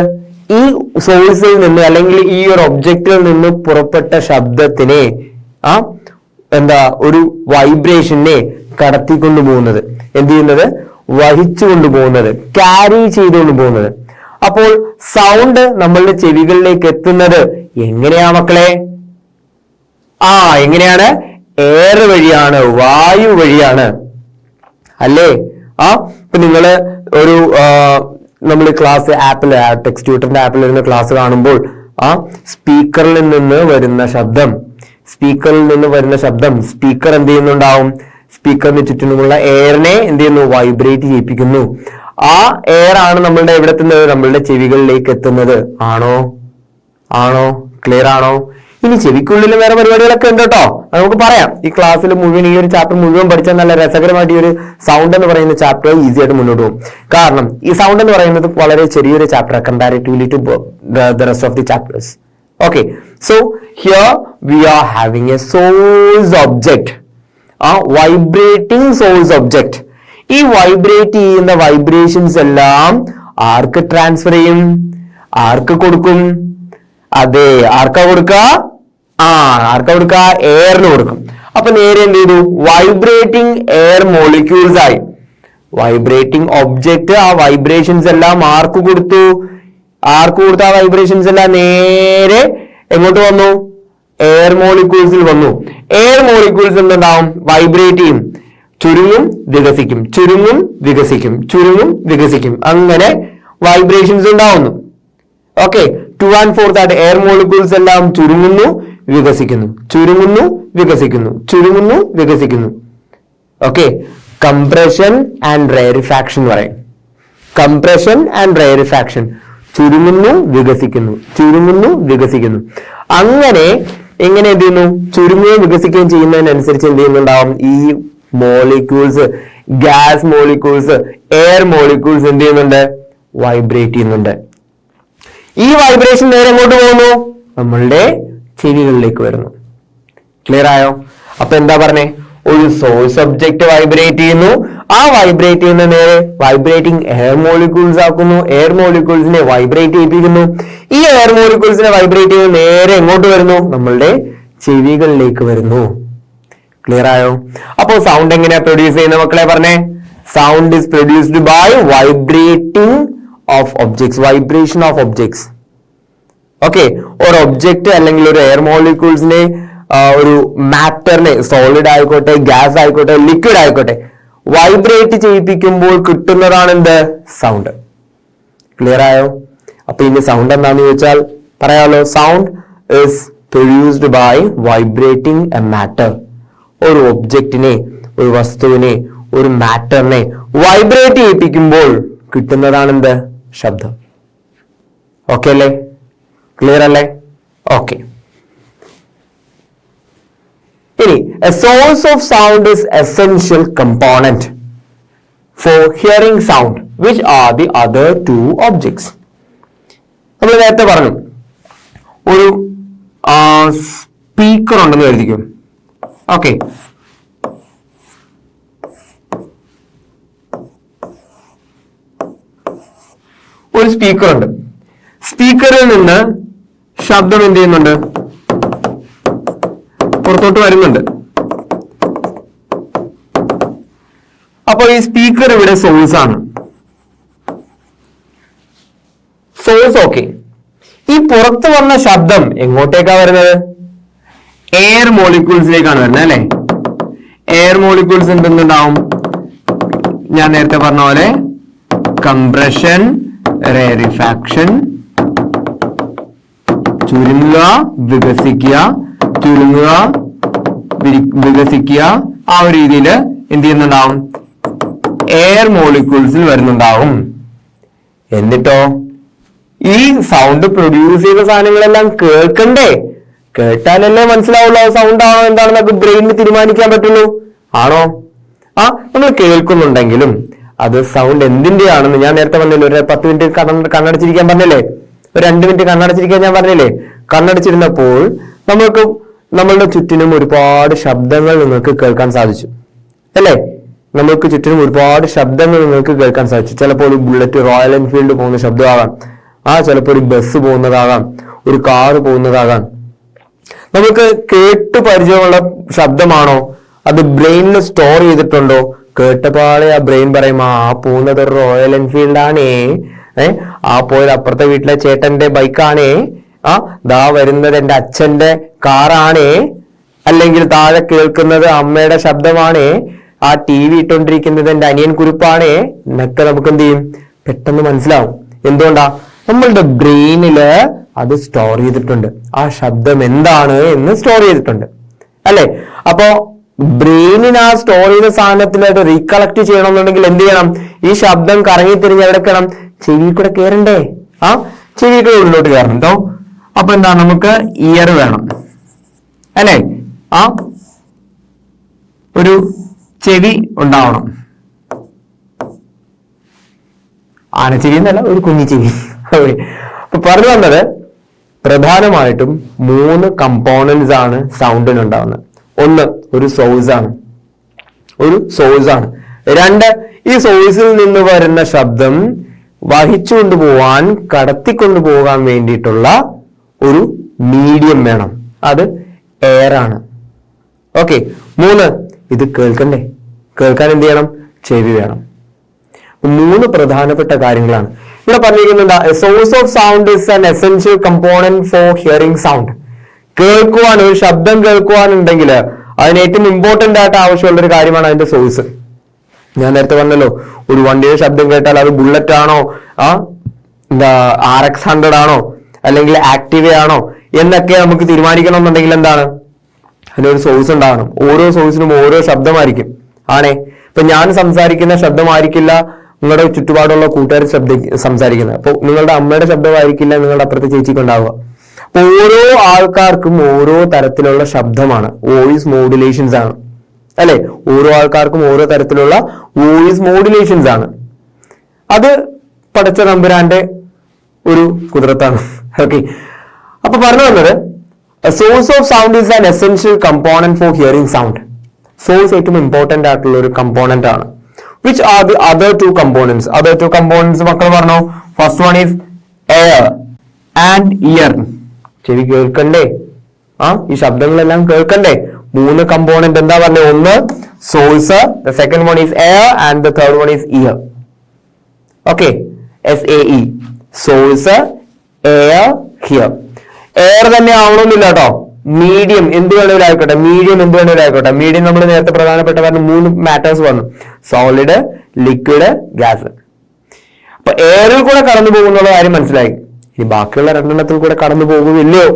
ഈ സോഴ്സിൽ നിന്ന് അല്ലെങ്കിൽ ഈ ഒരു ഒബ്ജക്റ്റിൽ നിന്ന് പുറപ്പെട്ട ശബ്ദത്തിനെ ഒരു വൈബ്രേഷനെ കടത്തിക്കൊണ്ടു പോകുന്നത്, എന്ത് ചെയ്യുന്നത്? വഹിച്ചു കൊണ്ടുപോകുന്നത്, ക്യാരി ചെയ്തുകൊണ്ട് പോകുന്നത്. അപ്പോൾ സൗണ്ട് നമ്മളുടെ ചെവികളിലേക്ക് എത്തുന്നത് എങ്ങനെയാ മക്കളെ? എങ്ങനെയാണ്? എയർ വഴിയാണ്, വായു വഴിയാണ്, അല്ലേ? ഇപ്പൊ നിങ്ങള് ഒരു നമ്മൾ ക്ലാസ് ആപ്പിൽ, ടെക്സ്റ്റ് ട്യൂട്ടറിന്റെ ആപ്പിൽ വരുന്ന ക്ലാസ് കാണുമ്പോൾ സ്പീക്കറിൽ നിന്ന് വരുന്ന ശബ്ദം, സ്പീക്കർ എന്ത് ചെയ്യുന്നുണ്ടാവും? സ്പീക്കറിന് ചുറ്റിനുമുള്ള എയറിനെ എന്ത് ചെയ്യുന്നു? വൈബ്രേറ്റ് ചെയ്യിപ്പിക്കുന്നു. ആ എയർ ആണ് നമ്മളുടെ എവിടെ എത്തുന്നത്? നമ്മളുടെ ചെവികളിലേക്ക് എത്തുന്നത്. ആണോ? ക്ലിയർ ആണോ? ഇനി ചെവിക്കുള്ളിൽ വേറെ പരിപാടികളൊക്കെ ഉണ്ട് കേട്ടോ, നമുക്ക് പറയാം. ഈ ക്ലാസ്സിൽ മുഴുവൻ, ഈ ഒരു ചാപ്റ്റർ മുഴുവൻ പഠിച്ചാൽ നല്ല രസകരമായിട്ട് ഈ ഒരു സൗണ്ട് എന്ന് പറയുന്ന ചാപ്റ്റർ ഈസി ആയിട്ട് മുന്നോട്ട് പോകും. കാരണം ഈ സൗണ്ട് എന്ന് പറയുന്നത് വളരെ ചെറിയൊരു chapter comparatively to the rest of the chapters. Okay, so here we are having a source object, vibrating source object. ഈ വൈബ്രേറ്റ് ചെയ്യുന്ന വൈബ്രേഷൻസ് എല്ലാം ആർക്ക് ട്രാൻസ്ഫർ ചെയ്യും? ആർക്ക് കൊടുക്കും? അതെ, ആർക്കാ കൊടുക്കുക? എയറിന് കൊടുക്കും. അപ്പൊ നേരെ എന്ത് ചെയ്തു? വൈബ്രേറ്റിംഗ് എയർ മോളിക്യൂൾസ് ആയി. വൈബ്രേറ്റിംഗ് ഒബ്ജക്റ്റ് ആ വൈബ്രേഷൻസ് എല്ലാം ആർക്ക് കൊടുത്ത ആ വൈബ്രേഷൻസ് എല്ലാം നേരെ എങ്ങോട്ട് വന്നു? എയർ മോളിക്യൂൾസിൽ വന്നു. എയർ മോളിക്യൂൾസ് എന്തുണ്ടാവും? വൈബ്രേറ്റ് ചെയ്യും, ചുരുങ്ങും വികസിക്കും, അങ്ങനെ വൈബ്രേഷൻസ് ഉണ്ടാവുന്നു. ഓക്കെ, 2 and 4 ആയിട്ട് എയർ മോളിക്യൂൾസ് എല്ലാം ചുരുങ്ങുന്നു, വികസിക്കുന്നു. ഓക്കെ, കംപ്രഷൻ ആൻഡ് റെയറിഫാക്ഷൻ പറയും. കംപ്രഷൻ ആൻഡ് റെയറിഫാക്ഷൻ, ചുരുങ്ങുന്നു വികസിക്കുന്നു, ചുരുങ്ങുന്നു വികസിക്കുന്നു. അങ്ങനെ എങ്ങനെ എന്ത് ചെയ്യുന്നു? ചുരുങ്ങുകയും വികസിക്കുകയും ചെയ്യുന്നതിനനുസരിച്ച് എന്ത് ചെയ്യുന്നുണ്ടാവും? ഈ molecules, gas molecules, air molecules എന്ത് ചെയ്യുന്നുണ്ട്? വൈബ്രേറ്റ് ചെയ്യുന്നുണ്ട്. ഈ വൈബ്രേഷൻ നേരെ എങ്ങോട്ട് പോകുന്നു? നമ്മളുടെ ചെവികളിലേക്ക് വരുന്നു. ക്ലിയർ ആയോ? അപ്പൊ എന്താ പറഞ്ഞേ? ഒരു സോഴ്സ് ഒബ്ജക്റ്റ് വൈബ്രേറ്റ് ചെയ്യുന്നു, ആ വൈബ്രേറ്റ് ചെയ്യുന്ന നേരെ വൈബ്രേറ്റിംഗ് എയർ മോളിക്യൂൾസ് ആക്കുന്നു, എയർ മോളിക്യൂൾസിനെ വൈബ്രേറ്റ് ചെയ്യിപ്പിക്കുന്നു. ഈ എയർ മോളിക്യൂൾസിനെ വൈബ്രേറ്റ് ചെയ്യുന്ന നേരെ എങ്ങോട്ട് വരുന്നു? നമ്മളുടെ ചെവികളിലേക്ക് വരുന്നു. ക്ലിയർ ആയോ? അപ്പോ സൗണ്ട് എങ്ങനെയാ പ്രൊഡ്യൂസ് ചെയ്യുന്ന മക്കളെ പറഞ്ഞേ? Sound is produced by vibrating of objects, vibration of objects. Okay, ഒരു ഒബ്ജക്റ്റ് അല്ലെങ്കിൽ ഒരു എയർ മോളിക്യൂൾസിനെ, ഒരു മാറ്ററിനെ, സോളിഡ് ആയിക്കോട്ടെ, ഗ്യാസ് ആയിക്കോട്ടെ, ലിക്വിഡ് ആയിക്കോട്ടെ, വൈബ്രേറ്റ് ചെയ്യിപ്പിക്കുമ്പോൾ കിട്ടുന്നതാണ് എന്ത്? സൗണ്ട്. ക്ലിയർ ആയോ? അപ്പൊ ഇനി സൗണ്ട് എന്താന്ന് ചോദിച്ചാൽ പറയാലോ. Sound is produced by vibrating a matter. ഒരു ഒബ്ജക്റ്റിനെ, ഒരു വസ്തുവിനെ, ഒരു മാറ്ററിനെ വൈബ്രേറ്റ് ചെയ്യിപ്പിക്കുമ്പോൾ കിട്ടുന്നതാണ് എന്ത്? ശബ്ദം. ഓക്കെ അല്ലേ? ക്ലിയർ അല്ലേ? ഓക്കെ. ഇനി a source of sound is essential component for hearing sound. Which are the other two objects? നമ്മൾ നേരത്തെ പറഞ്ഞു, ഒരു സ്പീക്കർ ഉണ്ടെന്ന് കരുതിക്കും. ഓക്കെ, ഒരു സ്പീക്കർ ഉണ്ട്. സ്പീക്കറിൽ നിന്ന് ശബ്ദം എന്ത് ചെയ്യുന്നുണ്ട്? പുറത്തോട്ട് വരുന്നുണ്ട്. അപ്പോൾ ഈ സ്പീക്കർ ഇവിടെ സോഴ്സ് ആണ്. Source okay. ഈ പുറത്ത് വന്ന ശബ്ദം എങ്ങോട്ടേക്കാ വരുന്നത്? എയർ മോളിക്യൂൾസിലേക്കാണ് വരുന്നത് അല്ലെ? എയർ മോളിക്യൂൾസ് എന്തുണ്ടാവും? ഞാൻ നേരത്തെ പറഞ്ഞ പോലെ കംപ്രഷൻ, റെയറിഫാക്ഷൻ, ചുരുങ്ങുക വികസിക്കുക, ചുരുങ്ങുക വികസിക്കുക, ആ ഒരു രീതിയിൽ എന്ത് ചെയ്യുന്നുണ്ടാവും? എയർ മോളിക്യൂൾസിൽ വരുന്നുണ്ടാവും. എന്നിട്ടോ ഈ സൗണ്ട് പ്രൊഡ്യൂസ് ചെയ്ത സാധനങ്ങളെല്ലാം കേൾക്കണ്ടേ? കേട്ടാലല്ലേ മനസ്സിലാവുള്ളൂ സൗണ്ട് ആണോ എന്താണെന്നൊക്കെ ബ്രെയിനിന് തീരുമാനിക്കാൻ പറ്റുള്ളൂ. ആണോ? നമ്മൾ കേൾക്കുന്നുണ്ടെങ്കിലും അത് സൗണ്ട് എന്തിന്റെയാണെന്ന് ഞാൻ നേരത്തെ പറഞ്ഞില്ലേ. ഒരു 10 മിനിറ്റ് കണ്ണടച്ചിരിക്കാൻ പറഞ്ഞില്ലേ? ഒരു 2 മിനിറ്റ് കണ്ണടച്ചിരിക്കാൻ ഞാൻ പറഞ്ഞില്ലേ? കണ്ണടച്ചിരുന്നപ്പോൾ നമ്മൾക്ക് നമ്മളുടെ ചുറ്റിനും ഒരുപാട് ശബ്ദങ്ങൾ നിങ്ങൾക്ക് കേൾക്കാൻ സാധിച്ചു അല്ലേ? നമ്മൾക്ക് ചുറ്റിനും ഒരുപാട് ശബ്ദങ്ങൾ നിങ്ങൾക്ക് കേൾക്കാൻ സാധിച്ചു. ചിലപ്പോൾ ഒരു ബുള്ളറ്റ്, റോയൽ എൻഫീൽഡ് പോകുന്ന ശബ്ദമാകാം, ചിലപ്പോൾ ഒരു ബസ് പോകുന്നതാകാം, ഒരു കാറ് പോകുന്നതാകാം. നമുക്ക് കേട്ടു പരിചയമുള്ള ശബ്ദമാണോ? അത് ബ്രെയിനിൽ സ്റ്റോർ ചെയ്തിട്ടുണ്ടോ? കേട്ടപാടെ ആ ബ്രെയിൻ പറയും, ആ പോകുന്നത് ഒരു റോയൽ എൻഫീൽഡ് ആണേ, ആ പോയത് അപ്പുറത്തെ വീട്ടിലെ ചേട്ടന്റെ ബൈക്കാണേ, ദാ വരുന്നത് എന്റെ അച്ഛന്റെ കാറാണേ, അല്ലെങ്കിൽ താഴെ കേൾക്കുന്നത് അമ്മയുടെ ശബ്ദമാണേ, ആ TV ഇട്ടോണ്ടിരിക്കുന്നത് എന്റെ അനിയൻ കുറിപ്പാണേ എന്നൊക്കെ നമുക്ക് എന്ത് ചെയ്യും? പെട്ടെന്ന് മനസ്സിലാവും. എന്തുകൊണ്ടാ? നമ്മളുടെ ബ്രെയിനില് അത് സ്റ്റോർ ചെയ്തിട്ടുണ്ട്. ആ ശബ്ദം എന്താണ് എന്ന് സ്റ്റോർ ചെയ്തിട്ടുണ്ട് അല്ലെ? അപ്പോ ബ്രെയിനിന് ആ സ്റ്റോർ ചെയ്ത സാധനത്തിലായിട്ട് റീകളക്ട് ചെയ്യണമെന്നുണ്ടെങ്കിൽ എന്ത് ചെയ്യണം? ഈ ശബ്ദം കറങ്ങി തിരിഞ്ഞ് എവിടെക്കണം? ചെവി കൂടെ കയറണ്ടേ? ചെവി കൂടെ ഉള്ളിലോട്ട് കയറണം കേട്ടോ. അപ്പൊ എന്താ? നമുക്ക് ഇയർ വേണം അല്ലെ? ഒരു ചെവി ഉണ്ടാവണം. ആനച്ചെവി എന്നല്ല, ഒരു കുഞ്ഞി ചെവി. അപ്പൊ പറഞ്ഞു വന്നത് പ്രധാനമായിട്ടും 3 കമ്പോണൻസ് ആണ് സൗണ്ടിന് ഉണ്ടാവുന്നത്. ഒന്ന്, ഒരു സോഴ്സ് ആണ്. 2, ഈ സോഴ്സിൽ നിന്ന് വരുന്ന ശബ്ദം വഹിച്ചുകൊണ്ടുപോവാൻ, കടത്തിക്കൊണ്ടുപോകാൻ വേണ്ടിയിട്ടുള്ള ഒരു മീഡിയം വേണം. അത് എയർ ആണ്. ഓക്കെ. 3, ഇത് കേൾക്കണ്ടേ? കേൾക്കാൻ എന്ത് ചെയ്യണം? ചെവി വേണം. 3 പ്രധാനപ്പെട്ട കാര്യങ്ങളാണ് ഇവിടെ പറഞ്ഞിരിക്കുന്നുണ്ട്. A source of sound is an essential component for hearing sound. കേൾക്കുവാൻ, ഒരു ശബ്ദം കേൾക്കുവാനുണ്ടെങ്കിൽ അതിന് ഏറ്റവും ഇമ്പോർട്ടന്റ് ആയിട്ട് ആവശ്യമുള്ള ഒരു കാര്യമാണ് അതിന്റെ സോഴ്സ്. ഞാൻ നേരത്തെ പറഞ്ഞല്ലോ, ഒരു വണ്ടിയുടെ ശബ്ദം കേട്ടാൽ അത് ബുള്ളറ്റ് ആണോ, RX-100 ആണോ, അല്ലെങ്കിൽ ആക്ടിവ ആണോ എന്നൊക്കെ നമുക്ക് തീരുമാനിക്കണം എന്നുണ്ടെങ്കിൽ എന്താണ്? അതിനൊരു സോഴ്സ് ഉണ്ടാകണം. ഓരോ സോഴ്സിനും ഓരോ ശബ്ദമായിരിക്കും ആണേ. ഇപ്പൊ ഞാൻ സംസാരിക്കുന്ന ശബ്ദമായിരിക്കില്ല നിങ്ങളുടെ ചുറ്റുപാടുള്ള കൂട്ടുകാർ സംസാരിക്കുന്നത്. അപ്പൊ നിങ്ങളുടെ അമ്മയുടെ ശബ്ദമായിരിക്കില്ല നിങ്ങളുടെ അപ്പുറത്തെ ചേച്ചിക്ക് ഉണ്ടാവുക. അപ്പൊ ഓരോ ആൾക്കാർക്കും ഓരോ തരത്തിലുള്ള ശബ്ദമാണ്, വോയിസ് മോഡുലേഷൻസ് ആണ് അല്ലെ. ഓരോ ആൾക്കാർക്കും ഓരോ തരത്തിലുള്ള വോയിസ് മോഡുലേഷൻസ് ആണ്. അത് പടച്ച തമ്പുരാന്റെ ഒരു കുതിരത്താണ്. ഓക്കെ, അപ്പൊ പറഞ്ഞു വന്നത് source of sound is an essential component for hearing sound. Source ഏറ്റവും ഇമ്പോർട്ടന്റ് ആയിട്ടുള്ള ഒരു കമ്പോണന്റ് ആണ്. Which are the other two components? Other two components മക്കൾ പറഞ്ഞു. First one is air and ear. ചെവി കേൾക്കണ്ടേ? ഈ ശബ്ദങ്ങളെല്ലാം കേൾക്കണ്ടേ? 3 കമ്പോണന്റ് എന്താ പറഞ്ഞത്? ഒന്ന് source, the second one is air and the third one is here. Okay, SAE, source, air, here. Air തന്നെ ആവണമെന്നില്ല കേട്ടോ. മീഡിയം എന്ത് വേണമെങ്കിലും ആയിക്കോട്ടെ, മീഡിയം എന്ത് വേണമെങ്കിലും ആയിക്കോട്ടെ. മീഡിയം നമ്മൾ നേരത്തെ പ്രധാനപ്പെട്ട പറഞ്ഞ 3 മാറ്റേഴ്സ് പറഞ്ഞു, സോളിഡ്, ലിക്വിഡ്, ഗ്യാസ്. അപ്പൊ എയറിൽ കൂടെ കടന്നു പോകുന്നുള്ള കാര്യം മനസ്സിലായി. ഇനി ബാക്കിയുള്ള 2 കൂടെ കടന്നു പോകുന്നില്ലയോ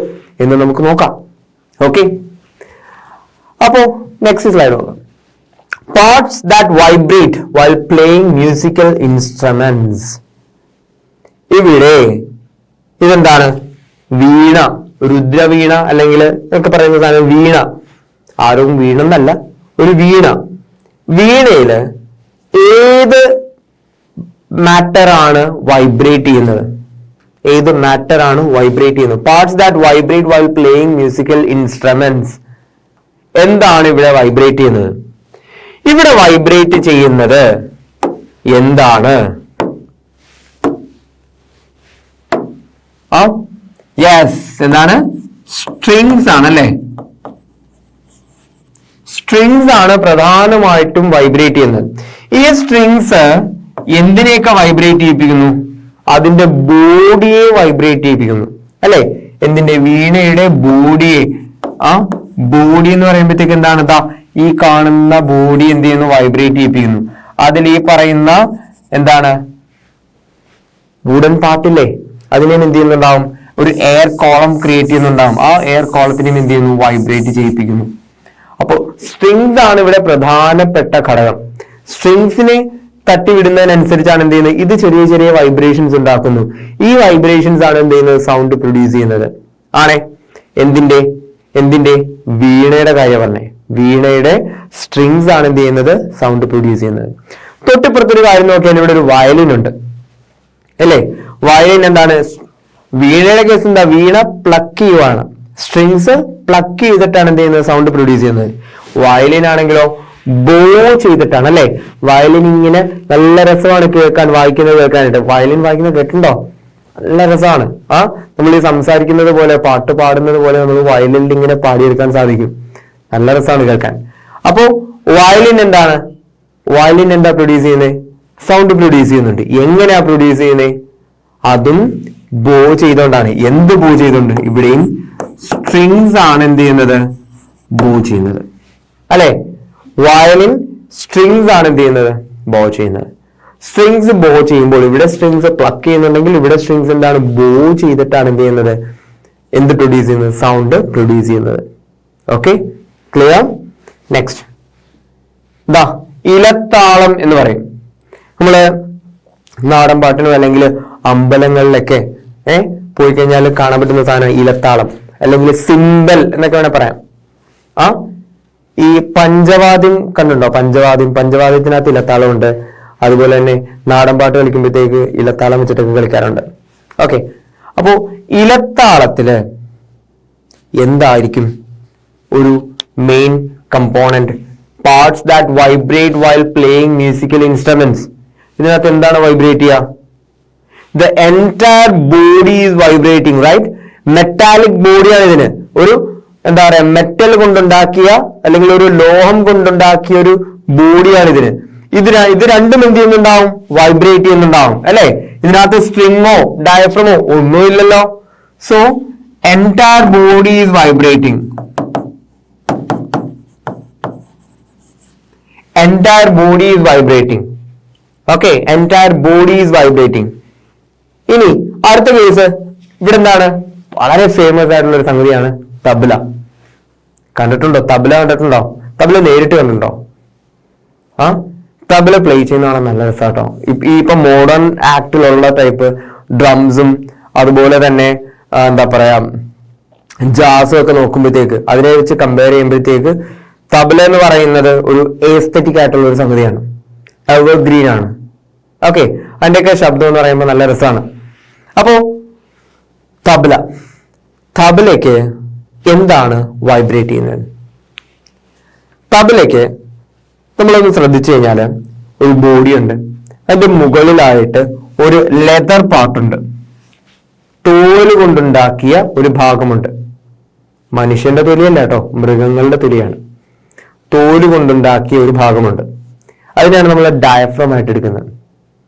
എന്ന് നമുക്ക് നോക്കാം. ഓക്കെ, അപ്പോ നെക്സ്റ്റ് സ്ലൈഡ് നോക്കാം. Parts that vibrate while playing musical instruments. ഇവിടെ ഇതെന്താണ്? വീണ, രുദ്രവീണ അല്ലെങ്കിൽ ഒക്കെ പറയുന്ന സാധനം വീണ. ആരും വീണെന്നല്ല, ഒരു വീണ. വീണയില് ഏത് മാറ്റർ ആണ് വൈബ്രേറ്റ് ചെയ്യുന്നത്? ഏത് മാറ്റർ ആണ് വൈബ്രേറ്റ് ചെയ്യുന്നത്? Parts that vibrate while playing musical instruments. എന്താണ് ഇവിടെ വൈബ്രേറ്റ് ചെയ്യുന്നത്? ഇവിടെ വൈബ്രേറ്റ് ചെയ്യുന്നത് എന്താണ്? യെസ്, എന്താണ്? സ്ട്രിങ്സ് ആണല്ലേ. സ്ട്രിങ്സ് ആണ് പ്രധാനമായിട്ടും വൈബ്രേറ്റ് ചെയ്യുന്നത്. ഈ സ്ട്രിങ്സ് എന്തിനെയൊക്കെ വൈബ്രേറ്റ് ചെയ്യിപ്പിക്കുന്നു? അതിന്റെ ബോഡിയെ വൈബ്രേറ്റ് ചെയ്യിപ്പിക്കുന്നു അല്ലെ. എന്തിന്റെ? വീണയുടെ ബോഡിയെ. ബോഡി എന്ന് പറയുമ്പോഴത്തേക്ക് എന്താണ്? ഈ കാണുന്ന ബോഡി എന്ത് ചെയ്യുന്നു? വൈബ്രേറ്റ് ചെയ്യിപ്പിക്കുന്നു. അതിൽ ഈ പറയുന്ന എന്താണ്? വുഡൻ പാർട്ടില്ലേ, അതിനെ എന്ത് ചെയ്യുന്നുണ്ടാവും? ഒരു എയർ കോളം ക്രിയേറ്റ് ചെയ്യുന്നുണ്ടാവും. ആ എയർ കോളത്തിനെയും എന്ത് ചെയ്യുന്നു? വൈബ്രേറ്റ് ചെയ്യിപ്പിക്കുന്നു. അപ്പൊ സ്ട്രിങ്സ് ആണ് ഇവിടെ പ്രധാനപ്പെട്ട ഘടകം. സ്ട്രിങ്സിനെ തട്ടിവിടുന്നതിനനുസരിച്ചാണ് എന്ത് ചെയ്യുന്നത്? ഇത് ചെറിയ ചെറിയ വൈബ്രേഷൻസ് ഉണ്ടാക്കുന്നു. ഈ വൈബ്രേഷൻസ് ആണ് എന്ത് ചെയ്യുന്നത്? സൗണ്ട് പ്രൊഡ്യൂസ് ചെയ്യുന്നത്. ആണേ. എന്തിന്റെ? വീണയുടെ കാര്യം പറഞ്ഞേ. വീണയുടെ സ്ട്രിങ്സ് ആണ് എന്ത് ചെയ്യുന്നത്? സൗണ്ട് പ്രൊഡ്യൂസ് ചെയ്യുന്നത്. തൊട്ടിപ്പുറത്തൊരു കാര്യം നോക്കിയാൽ ഇവിടെ ഒരു വയലിൻ ഉണ്ട് അല്ലേ. വയലിൻ എന്താണ്? വീണയുടെ കേസ് എന്താ? വീണ പ്ലക്ക് ചെയ്യുവാണ്. സ്ട്രിങ്സ് പ്ലക്ക് ചെയ്തിട്ടാണ് എന്ത് ചെയ്യുന്നത്? സൗണ്ട് പ്രൊഡ്യൂസ് ചെയ്യുന്നത്. വയലിൻ ആണെങ്കിലോ ബോ ചെയ്തിട്ടാണ് അല്ലെ. വയലിൻ ഇങ്ങനെ നല്ല രസമാണ് കേൾക്കാൻ, വായിക്കുന്നത് കേൾക്കാനായിട്ട്. വയലിൻ വായിക്കുന്നത് കേട്ടിട്ടുണ്ടോ? നല്ല രസമാണ്. നമ്മൾ ഈ സംസാരിക്കുന്നത് പോലെ, പാട്ട് പാടുന്നത് പോലെ നമ്മൾ വയലിനിൽ ഇങ്ങനെ പാടിയെടുക്കാൻ സാധിക്കും. നല്ല രസമാണ് കേൾക്കാൻ. അപ്പോ വയലിൻ എന്താണ്? വയലിൻ എന്താ പ്രൊഡ്യൂസ് ചെയ്യുന്നത്? സൗണ്ട് പ്രൊഡ്യൂസ് ചെയ്യുന്നുണ്ട്. എങ്ങനെയാ പ്രൊഡ്യൂസ് ചെയ്യുന്നത്? അതും ബോ ചെയ്തോണ്ടാണ്. എന്ത് ബോ ചെയ്തോണ്ട്? ഇവിടെയും സ്ട്രിങ്സ് ആണ് എന്ത് ചെയ്യുന്നത്? ബോ ചെയ്യുന്നത് അല്ലെ. വയലിൻ സ്ട്രിങ്സ് ആണ് എന്ത് ചെയ്യുന്നത്? ബോ ചെയ്യുന്നത്. സ്ട്രിങ്സ് ബോ ചെയ്യുമ്പോൾ ഇവിടെ സ്ട്രിങ്സ് പ്ലക്ക് ചെയ്യുന്നുണ്ടെങ്കിൽ ഇവിടെ സ്ട്രിങ്സ് എന്താണ്? ബോ ചെയ്തിട്ടാണ് എന്ത് ചെയ്യുന്നത്? എന്ത് പ്രൊഡ്യൂസ് ചെയ്യുന്നത്? സൗണ്ട് പ്രൊഡ്യൂസ് ചെയ്യുന്നത്. Okay, clear? നെക്സ്റ്റ് ഇലത്താളം എന്ന് പറയും. നമ്മള് നാടൻ പാട്ടിനോ അല്ലെങ്കിൽ അമ്പലങ്ങളിലൊക്കെ പോയി കഴിഞ്ഞാൽ കാണാൻ പറ്റുന്ന സാധനം ഇലത്താളം അല്ലെങ്കിൽ സിംബൽ എന്നൊക്കെ വേണേൽ പറയാം. ഈ പഞ്ചവാദ്യം കണ്ടുണ്ടോ? പഞ്ചവാദ്യത്തിനകത്ത് ഇലത്താളമുണ്ട്. അതുപോലെ തന്നെ നാടൻ പാട്ട് കളിക്കുമ്പോഴത്തേക്ക് ഇലത്താളം വെച്ചിട്ടൊക്കെ കളിക്കാറുണ്ട്. ഓക്കെ, അപ്പോ ഇലത്താളത്തില് എന്തായിരിക്കും ഒരു main component? Parts that vibrate while playing musical instruments. ഇതിനകത്ത് എന്താണ് വൈബ്രേറ്റ് ചെയ്യുക? The entire body is vibrating, right? Metallic ബോഡിയാണ് ഇതിന്. ഒരു എന്താ പറയാ, മെറ്റൽ കൊണ്ടുണ്ടാക്കിയ അല്ലെങ്കിൽ ഒരു ലോഹം കൊണ്ടുണ്ടാക്കിയ ഒരു ബോഡിയാണ് ഇതിന്. ഇത് രണ്ടും എന്ത് ചെയ്യുന്നുണ്ടാവും? വൈബ്രേറ്റ് ചെയ്യുന്നുണ്ടാവും അല്ലെ. ഇതിനകത്ത് സ്ട്രിങ്ങോ ഡയഫ്രമോ ഒന്നുമില്ലല്ലോ. So entire body is vibrating. entire body is vibrating. Okay, entire body is vibrating. ഇനി അടുത്ത കേസ് ഇവിടെ എന്താണ്? വളരെ ഫേമസ് ആയിട്ടുള്ള ഒരു സംഗതിയാണ് തബ്ല. കണ്ടിട്ടുണ്ടോ? തബ്ല കണ്ടിട്ടുണ്ടോ? തബ്ല നേരിട്ട് കണ്ടിട്ടുണ്ടോ? ആ തബല പ്ലേ ചെയ്യുന്നതാണ് നല്ല രസാട്ടോ. ഇപ്പൊ മോഡേൺ ആക്ടിലുള്ള ടൈപ്പ് ഡ്രംസും അതുപോലെ തന്നെ എന്താ പറയാ ജാസും ഒക്കെ നോക്കുമ്പോഴത്തേക്ക് അതിനെ വെച്ച് കമ്പയർ ചെയ്യുമ്പോഴത്തേക്ക് തബല എന്ന് പറയുന്നത് ഒരു എസ്തെറ്റിക് ആയിട്ടുള്ള ഒരു സംഗതിയാണ്, എവർഗ്രീൻ ആണ്. ഓക്കെ, അതിന്റെയൊക്കെ ശബ്ദം എന്ന് പറയുമ്പോൾ നല്ല രസമാണ്. അപ്പോ തബലയ്ക്ക് എന്താണ് വൈബ്രേറ്റ് ചെയ്യുന്നത്? തബലയ്ക്ക് നമ്മളൊന്ന് ശ്രദ്ധിച്ചു കഴിഞ്ഞാൽ ഒരു ബോഡി ഉണ്ട്, അതിന്റെ മുകളിലായിട്ട് ഒരു ലെതർ പാർട്ടുണ്ട്, തോല് കൊണ്ടുണ്ടാക്കിയ ഒരു ഭാഗമുണ്ട്. മനുഷ്യന്റെ തൊലിയല്ല കേട്ടോ, മൃഗങ്ങളുടെ തൊലിയാണ്. തോല് കൊണ്ടുണ്ടാക്കിയ ഒരു ഭാഗമുണ്ട്, അതിനാണ് നമ്മൾ ഡയഫ്രം ആയിട്ട് എടുക്കുന്നത്.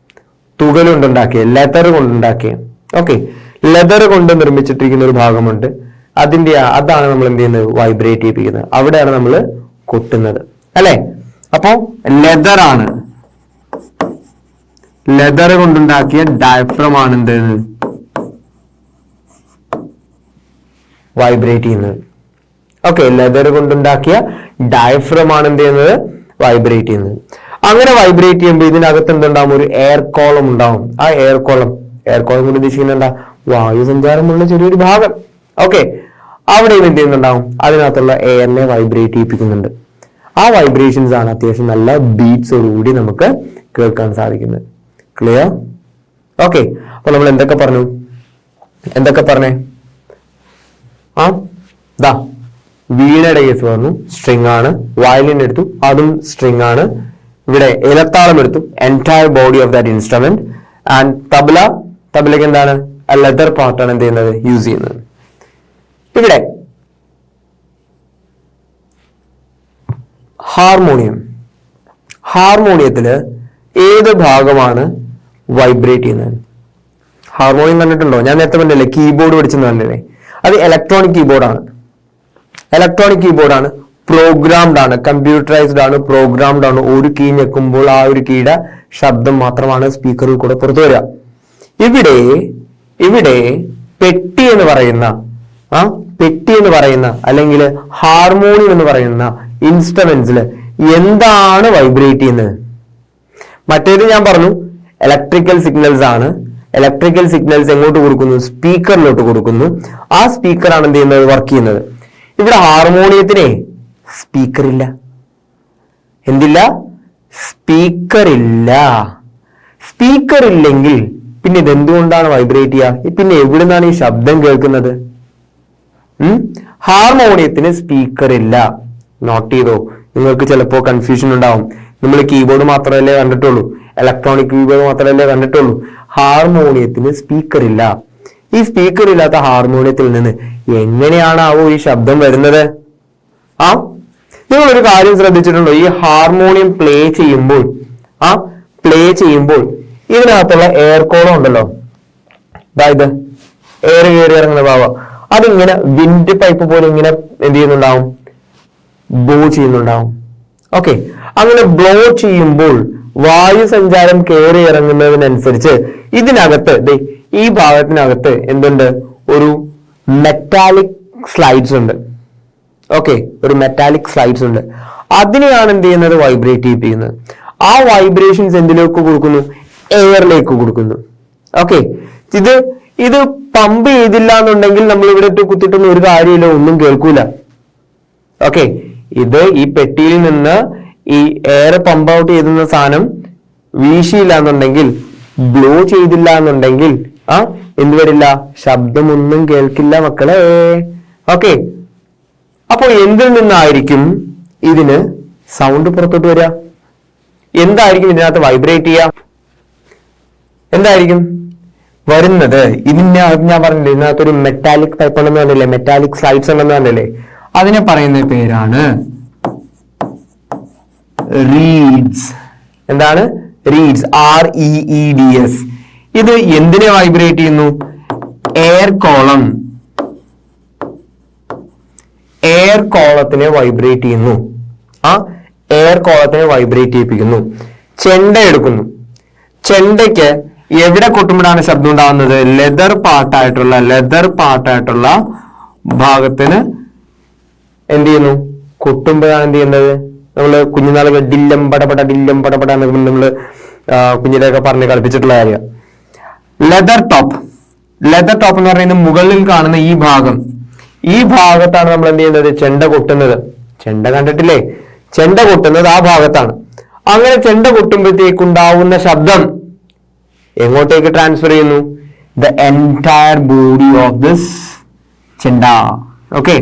തുകൽ കൊണ്ടുണ്ടാക്കിയ, ലെതർ കൊണ്ടുണ്ടാക്കിയ, ഓക്കെ, ലെതർ കൊണ്ട് നിർമ്മിച്ചിട്ടിരിക്കുന്ന ഒരു ഭാഗമുണ്ട്. അതാണ് നമ്മൾ എന്ത് ചെയ്യുന്നത്, വൈബ്രേറ്റ് ചെയ്യിപ്പിക്കുന്നത്. അവിടെയാണ് നമ്മൾ കൊട്ടുന്നത്, അല്ലെ? അപ്പോ ലെതർ കൊണ്ടുണ്ടാക്കിയ ഡയഫ്രം ആണ് എന്ത് വൈബ്രേറ്റ് ചെയ്യുന്നത്. ഓക്കെ, ലെതർ കൊണ്ടുണ്ടാക്കിയ ഡയഫ്രം ആണ് എന്ത് ചെയ്യുന്നത്, വൈബ്രേറ്റ് ചെയ്യുന്നത്. അങ്ങനെ വൈബ്രേറ്റ് ചെയ്യുമ്പോൾ ഇതിനകത്ത് എന്തുണ്ടാവും, ഒരു എയർ കോളം ഉണ്ടാവും. ആ എയർ കോളം കൊണ്ട് ഉദ്ദേശിക്കുന്നത് എന്താ, വായു സഞ്ചാരമുള്ള ചെറിയൊരു ഭാഗം. ഓക്കെ, അവിടെയും എന്ത് ചെയ്യുന്നുണ്ടാവും, അതിനകത്തുള്ള എയറിനെ വൈബ്രേറ്റ് ചെയ്യിപ്പിക്കുന്നുണ്ട്. ആ വൈബ്രേഷൻസ് ആണ് അത്യാവശ്യം നല്ല ബീറ്റ്സോടുകൂടി നമുക്ക് കേൾക്കാൻ സാധിക്കുന്നത്. ക്ലിയർ? ഓക്കെ, അപ്പൊ നമ്മൾ എന്തൊക്കെ പറഞ്ഞേ? വീണയുടെ കേസ് പറഞ്ഞു, സ്ട്രിങ് ആണ്. വയലിൻ എടുത്തു, അതും സ്ട്രിങ് ആണ്. ഇവിടെ ഇലത്താളം എടുത്തു, entire body of that instrument. And തബലയ്ക്ക് എന്താണ്, ലെതർ പാർട്ടാണ് എന്ത് ചെയ്യുന്നത്, യൂസ് ചെയ്യുന്നത്. ഇവിടെ ഹാർമോണിയത്തില് ഏത് ഭാഗമാണ് വൈബ്രേറ്റ് ചെയ്യുന്നത്? ഹാർമോണിയം കണ്ടിട്ടുണ്ടോ? ഞാൻ നേരത്തെ പറഞ്ഞില്ലേ കീബോർഡ് പഠിച്ചെന്ന് പറഞ്ഞില്ലേ, അത് ഇലക്ട്രോണിക് കീബോർഡാണ്. പ്രോഗ്രാംഡ് ആണ്, കമ്പ്യൂട്ടറൈസ്ഡ് ആണ്, പ്രോഗ്രാംഡ് ആണ്. ഒരു കീ ഞെക്കുമ്പോൾ ആ ഒരു കീയുടെ ശബ്ദം മാത്രമാണ് സ്പീക്കറിൽ കൂടെ പുറത്തു വരിക. ഇവിടെ പെട്ടി എന്ന് പറയുന്ന അല്ലെങ്കിൽ ഹാർമോണിയം എന്ന് പറയുന്ന ഇൻസ്ട്രുമെന്റ്സിൽ എന്താണ് വൈബ്രേറ്റ് ചെയ്യുന്നത്? മറ്റേത് ഞാൻ പറഞ്ഞു ഇലക്ട്രിക്കൽ സിഗ്നൽസ് ആണ്. ഇലക്ട്രിക്കൽ സിഗ്നൽസ് എങ്ങോട്ട് കൊടുക്കുന്നു, സ്പീക്കറിലോട്ട് കൊടുക്കുന്നു. ആ സ്പീക്കറാണ് എന്ത് ചെയ്യുന്നത്, വർക്ക് ചെയ്യുന്നത്. ഇവിടെ ഹാർമോണിയത്തിനെ സ്പീക്കറില്ല. സ്പീക്കർ ഇല്ലെങ്കിൽ പിന്നെ ഇതെന്തുകൊണ്ടാണ് വൈബ്രേറ്റ് ചെയ്യുക? പിന്നെ എവിടുന്നാണ് ഈ ശബ്ദം കേൾക്കുന്നത്? ഹാർമോണിയത്തിന് സ്പീക്കർ ഇല്ല. നോട്ട് ചെയ്തോ, നിങ്ങൾക്ക് ചിലപ്പോ കൺഫ്യൂഷൻ ഉണ്ടാവും. നമ്മൾ കീബോർഡ് മാത്രമല്ലേ കണ്ടിട്ടുള്ളൂ, ഇലക്ട്രോണിക് കീബോർഡ് മാത്രമല്ലേ കണ്ടിട്ടുള്ളൂ. ഹാർമോണിയത്തിന് സ്പീക്കർ ഇല്ല. ഈ സ്പീക്കർ ഇല്ലാത്ത ഹാർമോണിയത്തിൽ നിന്ന് എങ്ങനെയാണാവോ ഈ ശബ്ദം വരുന്നത്? നിങ്ങൾ ഒരു കാര്യം ശ്രദ്ധിച്ചിട്ടുണ്ടോ? ഈ ഹാർമോണിയം പ്ലേ ചെയ്യുമ്പോൾ ഇതിനകത്തുള്ള എയർ കോളം ഉണ്ടല്ലോ, അതായത് എയർ കയറി ഇറങ്ങുന്ന ഭാവം, അതിങ്ങനെ വിൻഡ് പൈപ്പ് പോലെ ഇങ്ങനെ എന്ത് ചെയ്യുന്നുണ്ടാവും, ബ്ലോ ചെയ്യുന്നുണ്ടാവും. ഓക്കെ, അങ്ങനെ ബ്ലോ ചെയ്യുമ്പോൾ വായു സഞ്ചാരം കയറി ഇറങ്ങുന്നതിനനുസരിച്ച് ഇതിനകത്ത് ഈ ഭാഗത്തിനകത്ത് എന്തുണ്ട്, ഒരു മെറ്റാലിക് സ്ലൈഡ്സ് ഉണ്ട്. ഓക്കെ, ഒരു മെറ്റാലിക് സ്ലൈഡ്സ് ഉണ്ട്. അതിനെയാണ് എന്ത് ചെയ്യുന്നത്, വൈബ്രേറ്റ് ചെയ്യിപ്പിക്കുന്നത്. ആ വൈബ്രേഷൻസ് എന്തിലേക്ക് കൊടുക്കുന്നു, എയറിലേക്ക് കൊടുക്കുന്നു. ഓക്കെ, ഇത് പമ്പ് ചെയ്തില്ല എന്നുണ്ടെങ്കിൽ നമ്മൾ ഇവിടെ കുത്തിയിട്ടൊന്നും ഒരു കാര്യമില്ല, ഒന്നും കേൾക്കൂല. ഓക്കെ, ഈ പെട്ടിയിൽ നിന്ന് ഈ എയർ പമ്പ് ഔട്ട് ചെയ്യുന്ന സാധനം വീശിയില്ല എന്നുണ്ടെങ്കിൽ, ബ്ലോ ചെയ്തില്ല എന്നുണ്ടെങ്കിൽ എന്ത് വരില്ല, ശബ്ദമൊന്നും കേൾക്കില്ല മക്കളെ. ഓക്കെ, അപ്പോൾ എന്തിൽ നിന്നായിരിക്കും ഇതിന് സൗണ്ട് പുറത്തോട്ട് വരിക? എന്തായിരിക്കും ഇതിനകത്ത് വൈബ്രേറ്റ് ചെയ്യുക? എന്തായിരിക്കും വരുന്നത്? ഞാൻ പറഞ്ഞില്ലേ, ഇതിനകത്തൊരു മെറ്റാലിക് പൈപ്പ് ഉണ്ടെന്ന് പറഞ്ഞില്ലേ, മെറ്റാലിക് സ്ലൈഡ്സ് ഉണ്ടെന്ന് പറഞ്ഞില്ലേ, അതിനെ പറയുന്ന പേരാണ് റീഡ്സ്. എന്താണ്? Reeds, REEDS. ഇത് എന്തിനെ വൈബ്രേറ്റ് ചെയ്യുന്നു? എയർ കോളത്തിനെ വൈബ്രേറ്റ് ചെയ്യുന്നു. എയർ കോളത്തിനെ വൈബ്രേറ്റ് ചെയ്യിപ്പിക്കുന്നു. ചെണ്ട എടുക്കുന്നു. ചെണ്ടയ്ക്ക് എവിടെ കൊട്ടുമ്പോഴാണ് ശബ്ദം ഉണ്ടാകുന്നത്? ലെതർ പാർട്ടായിട്ടുള്ള ഭാഗത്തിന് എന്ത് ചെയ്യുന്നു, കൊട്ടുമ്പോഴാണ് എന്ത് ചെയ്യുന്നത്, നമ്മള് കുഞ്ഞുനാളുകൾ ഡില്ലം പടപട എന്നൊക്കെ നമ്മള് കുഞ്ഞിലൊക്കെ പറഞ്ഞ് കളിപ്പിച്ചിട്ടുള്ള കാര്യമാണ്. ലെതർ ടോപ്പ് എന്ന് പറയുന്നത് മുകളിൽ കാണുന്ന ഈ ഭാഗത്താണ് നമ്മൾ എന്ത് ചെയ്യുന്നത്, ചെണ്ട കൊട്ടുന്നത്. ചെണ്ട കണ്ടിട്ടില്ലേ? ചെണ്ട കൊട്ടുന്നത് ആ ഭാഗത്താണ്. അങ്ങനെ ചെണ്ട കൊട്ടുമ്പോഴത്തേക്ക് ഉണ്ടാവുന്ന ശബ്ദം എങ്ങോട്ടേക്ക് ട്രാൻസ്ഫർ ചെയ്യുന്നു? The entire body of this ചെണ്ട. ഓക്കെ,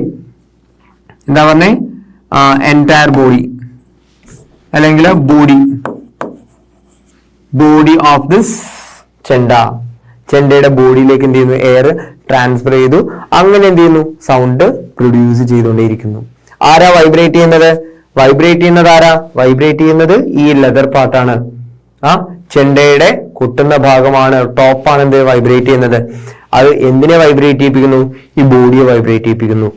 എന്താ പറഞ്ഞേ? എൻറ്റയർ ബോഡി അല്ലെങ്കിൽ ബോഡി ഓഫ് ദിസ് ചെണ്ട. ചെണ്ടയുടെ ബോഡിയിലേക്ക് എന്ത് ചെയ്യുന്നു? എയർ ട്രാൻസ്ഫർ ചെയ്തു. അങ്ങനെ എന്ത് ചെയ്യുന്നു? സൗണ്ട് പ്രൊഡ്യൂസ് ചെയ്തുകൊണ്ടേയിരിക്കുന്നു. ആരാ വൈബ്രേറ്റ് ചെയ്യുന്നത്? വൈബ്രേറ്റ് ചെയ്യുന്നത് ഈ ലെതർ പാർട്ടാണ്. ചെണ്ടയുടെ കൊട്ടുന്ന ഭാഗമാണ്, ടോപ്പാണ് എന്ത് വൈബ്രേറ്റ് ചെയ്യുന്നത്. അത് എന്തിനെ വൈബ്രേറ്റ് ചെയ്യിപ്പിക്കുന്നു? ഈ ബോഡിയെ വൈബ്രേറ്റ് ചെയ്യിപ്പിക്കുന്നു.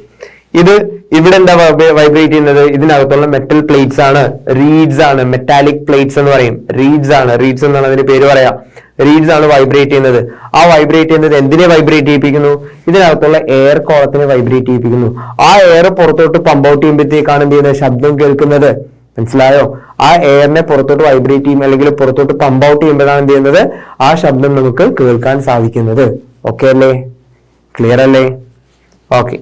ഇവിടെ എന്താ വൈബ്രേറ്റ് ചെയ്യുന്നത്? ഇതിനകത്തുള്ള മെറ്റൽ പ്ലേറ്റ്സ് ആണ്, റീഡ്സ് ആണ്, മെറ്റാലിക് പ്ലേറ്റ്സ് എന്ന് പറയും. റീഡ്സ് എന്നാണ് അതിന്റെ പേര് പറയാ. റീഡ്സ് ആണ് വൈബ്രേറ്റ് ചെയ്യുന്നത്. ആ വൈബ്രേറ്റ് ചെയ്യുന്നത് എന്തിനെ വൈബ്രേറ്റ് ചെയ്യിപ്പിക്കുന്നു? ഇതിനകത്തുള്ള എയർ കോളത്തിനെ വൈബ്രേറ്റ് ചെയ്യിപ്പിക്കുന്നു. ആ എയർ പുറത്തോട്ട് പമ്പ് ഔട്ട് ചെയ്യുമ്പോഴത്തേക്കാണ് എന്ത് ചെയ്യുന്നത്? ശബ്ദം കേൾക്കുന്നത്. മനസ്സിലായോ? ആ എയറിനെ പുറത്തോട്ട് വൈബ്രേറ്റ് ചെയ്യും അല്ലെങ്കിൽ പുറത്തോട്ട് പമ്പ് ഔട്ട് ചെയ്യുമ്പോഴാണ് എന്ത് ചെയ്യുന്നത്? ആ ശബ്ദം നമുക്ക് കേൾക്കാൻ സാധിക്കുന്നത്. ഓക്കെ അല്ലേ? ക്ലിയർ അല്ലേ? ഓക്കെ.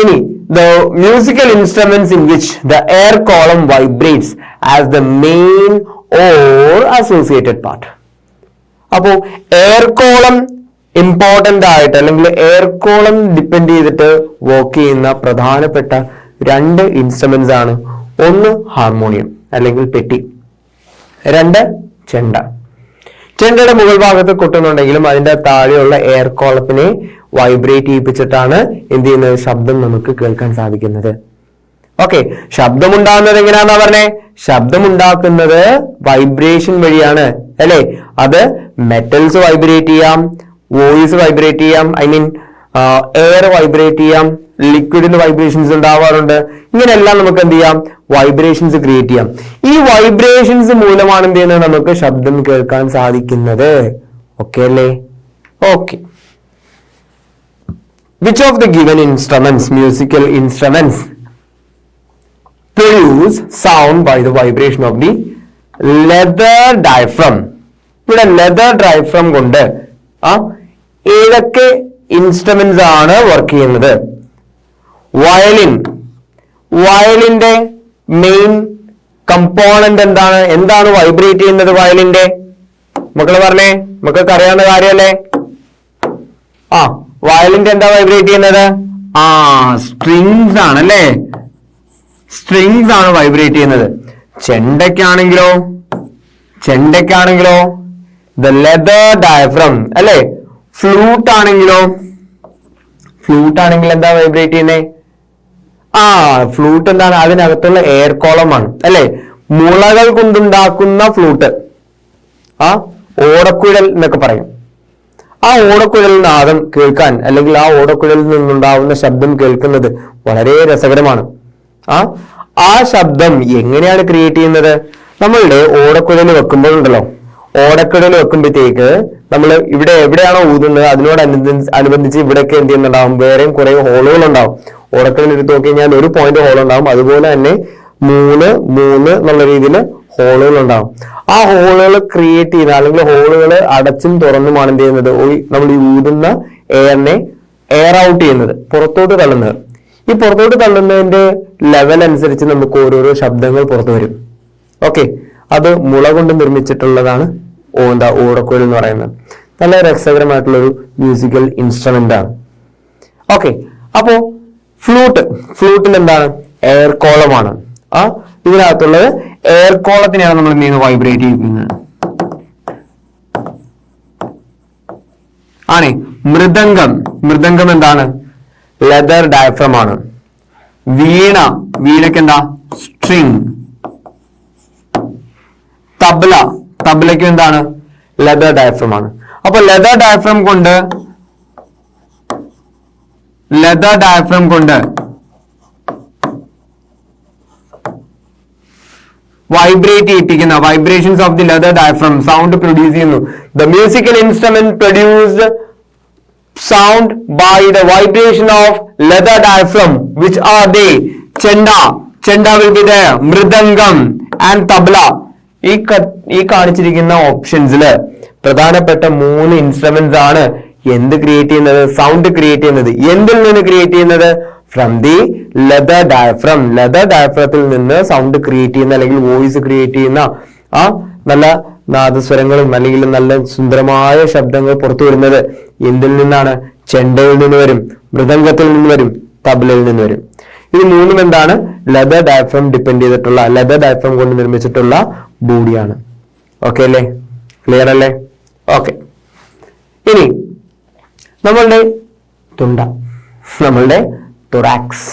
ഇനി the musical instruments in which the air column vibrates as the main or associated part. അപ്പോ എയർ കോളം ഇമ്പോർട്ടന്റ് ആയിട്ട് അല്ലെങ്കിൽ എയർ കോളം ഡിപ്പെൻഡ് ചെയ്തിട്ട് വർക്ക് ചെയ്യുന്ന പ്രധാനപ്പെട്ട 2 ഇൻസ്ട്രുമെന്റ്സ് ആണ്. ഒന്ന് ഹാർമോണിയം അല്ലെങ്കിൽ പെട്ടി, 2 ചെണ്ട. ചെണ്ടയുടെ മുകൾ ഭാഗത്ത് കൊട്ടുന്നുണ്ടെങ്കിലും അതിന്റെ താഴെയുള്ള എയർ കോളത്തിനെ വൈബ്രേറ്റ് ചെയ്യിപ്പിച്ചിട്ടാണ് എന്ത് ചെയ്യുന്നത്? ശബ്ദം നമുക്ക് കേൾക്കാൻ സാധിക്കുന്നത്. ഓക്കെ, ശബ്ദമുണ്ടാകുന്നത് എങ്ങനെയാണെന്നാ പറഞ്ഞേ? ശബ്ദമുണ്ടാക്കുന്നത് വൈബ്രേഷൻ വഴിയാണ് അല്ലെ? അത് മെറ്റൽസ് വൈബ്രേറ്റ് ചെയ്യാം, വോയിസ് വൈബ്രേറ്റ് ചെയ്യാം, എയർ വൈബ്രേറ്റ് ചെയ്യാം, ലിക്വിഡിന് വൈബ്രേഷൻസ് ഉണ്ടാവാറുണ്ട്. ഇങ്ങനെയെല്ലാം നമുക്ക് എന്ത് ചെയ്യാം? വൈബ്രേഷൻസ് ക്രിയേറ്റ് ചെയ്യാം. ഈ വൈബ്രേഷൻസ് മൂലമാണ് എന്ത് ചെയ്യുന്നത്? നമുക്ക് ശബ്ദം കേൾക്കാൻ സാധിക്കുന്നത്. ഓക്കെ അല്ലേ? Okay. Which of the given instruments, musical instruments, produce sound by the vibration of the leather diaphragm? ഇവിടെ leather diaphragm കൊണ്ട് ഏതൊക്കെ ഇൻസ്ട്രുമെന്റ്സ് ആണ് വർക്ക് ചെയ്യുന്നത്? വയലിന്റെ മെയിൻ കമ്പോണന്റ് എന്താണ് വൈബ്രേറ്റ് ചെയ്യുന്നത്? വയലിന്റെ മക്കള് പറഞ്ഞേ, മക്കൾക്ക് അറിയാവുന്ന കാര്യമല്ലേ? വയലിന്റെ എന്താ വൈബ്രേറ്റ് ചെയ്യുന്നത്? സ്ട്രിങ്സ് ആണ് അല്ലേ? സ്ട്രിങ്സ് ആണ് വൈബ്രേറ്റ് ചെയ്യുന്നത്. ചെണ്ടയ്ക്കാണെങ്കിലോ ദ ലെതർ ഡയഫ്രം അല്ലെ? ഫ്ലൂട്ട് ആണെങ്കിൽ എന്താ വൈബ്രേറ്റ് ചെയ്യുന്നേ? ഫ്ലൂട്ട് എന്താണ്? അതിനകത്തുള്ള എയർ കോളമാണ് അല്ലെ? മുളകൾ കൊണ്ടുണ്ടാക്കുന്ന ഫ്ലൂട്ട്, ഓടക്കുഴൽ എന്നൊക്കെ പറയും. ആ ഓടക്കുഴൽ നാദം കേൾക്കാൻ അല്ലെങ്കിൽ ആ ഓടക്കുഴലിൽ നിന്നുണ്ടാവുന്ന ശബ്ദം കേൾക്കുന്നത് വളരെ രസകരമാണ്. ആ ശബ്ദം എങ്ങനെയാണ് ക്രിയേറ്റ് ചെയ്യുന്നത്? നമ്മളുടെ ഓടക്കുഴൽ വെക്കുമ്പോഴുണ്ടല്ലോ, ഓടക്കുഴൽ വെക്കുമ്പോഴത്തേക്ക് നമ്മൾ ഇവിടെ എവിടെയാണോ ഊതുന്നത് അതിനോടനുബന്ധിച്ച് ഇവിടെയൊക്കെ എന്ത് ചെയ്യുന്നുണ്ടാവും? വേറെയും കുറെ ഹോളുകൾ ഉണ്ടാവും. ഓടക്കുഴൽ എടുത്ത് നോക്കി കഴിഞ്ഞാൽ ഒരു പോയിന്റ് ഹോൾ ഉണ്ടാവും. അതുപോലെ തന്നെ 3 എന്നുള്ള രീതിയിൽ ഹോളുകൾ ഉണ്ടാവും. ആ ഹോളുകൾ ക്രിയേറ്റ് ചെയ്യുന്ന അല്ലെങ്കിൽ ഹോളുകൾ അടച്ചും തുറന്നുമാണ് എന്ത് ചെയ്യുന്നത്? നമ്മൾ ഈ ഊതുന്ന എയറിനെ എയർ ഔട്ട് ചെയ്യുന്നത്, പുറത്തോട്ട് തള്ളുന്നത്. ഈ പുറത്തോട്ട് തള്ളുന്നതിന്റെ ലെവൽ അനുസരിച്ച് നമുക്ക് ഓരോരോ ശബ്ദങ്ങൾ പുറത്തു വരും. ഓക്കെ, അത് മുള കൊണ്ട് നിർമ്മിച്ചിട്ടുള്ളതാണ് ഓടക്കുഴൽ എന്ന് പറയുന്നത്. നല്ല രസകരമായിട്ടുള്ളൊരു മ്യൂസിക്കൽ ഇൻസ്ട്രുമെന്റ് ആണ്. ഓക്കെ, അപ്പോ ഫ്ലൂട്ടിൽ എന്താണ്? എയർ കോളമാണ്. ഇതിനകത്തുള്ളത് എയർ കോളത്തിനെയാണ് നമ്മൾ എന്ത് ചെയ്യുന്നത്? വൈബ്രേറ്റ് ചെയ്യുന്നത്. മൃദംഗം എന്താണ്? ലെതർ ഡയഫ്രം ആണ്. വീണയ്ക്ക് എന്താ? സ്ട്രിങ്. തബ്ലയ്ക്ക് എന്താണ്? ലെതർ ഡയഫ്രം ആണ്. അപ്പൊ ലെതർ ഡയഫ്രം കൊണ്ട് വൈബ്രേറ്റ് ചെയ്യിപ്പിക്കുന്ന vibrations of the leather diaphragm sound produce ചെയ്യുന്നു. The musical instrument produced sound by the vibration of leather diaphragm. Which are they? Chenda, chenda will be there, mridangam and tabla. ഈ കാണിച്ചിരിക്കുന്ന ഓപ്ഷൻസില് പ്രധാനപ്പെട്ട 3 instruments ആണ് എന്ത് ക്രിയേറ്റ് ചെയ്യുന്നത്? സൗണ്ട് ക്രിയേറ്റ് ചെയ്യുന്നത്. എന്തിൽ നിന്ന് ക്രിയേറ്റ് ചെയ്യുന്നത്? From the leather diaphragm. Leather ഡയഫ്രത്തിൽ നിന്ന് സൗണ്ട് ക്രിയേറ്റ് ചെയ്യുന്ന അല്ലെങ്കിൽ വോയിസ് ക്രിയേറ്റ് ചെയ്യുന്ന നല്ല നാദസ്വരങ്ങളും അല്ലെങ്കിൽ നല്ല സുന്ദരമായ ശബ്ദങ്ങൾ പുറത്തു വരുന്നത് എന്തിൽ നിന്നാണ്? ചെണ്ടയിൽ നിന്ന് വരും, മൃദംഗത്തിൽ നിന്ന് വരും, തബ്ലയിൽ നിന്ന് വരും. ഇത് മൂന്നും എന്താണ്? ലെതർ ഡയഫ്രം ഡിപ്പെൻഡ് ചെയ്തിട്ടുള്ള, ലെതർ ഡയഫ്രം കൊണ്ട് നിർമ്മിച്ചിട്ടുള്ള ബോഡിയാണ്. ഓക്കെ അല്ലേ? ക്ലിയർ അല്ലേ? ഓക്കെ. ഇനി നമ്മളുടെ തുണ്ട, നമ്മളുടെ തൊറാക്സ്,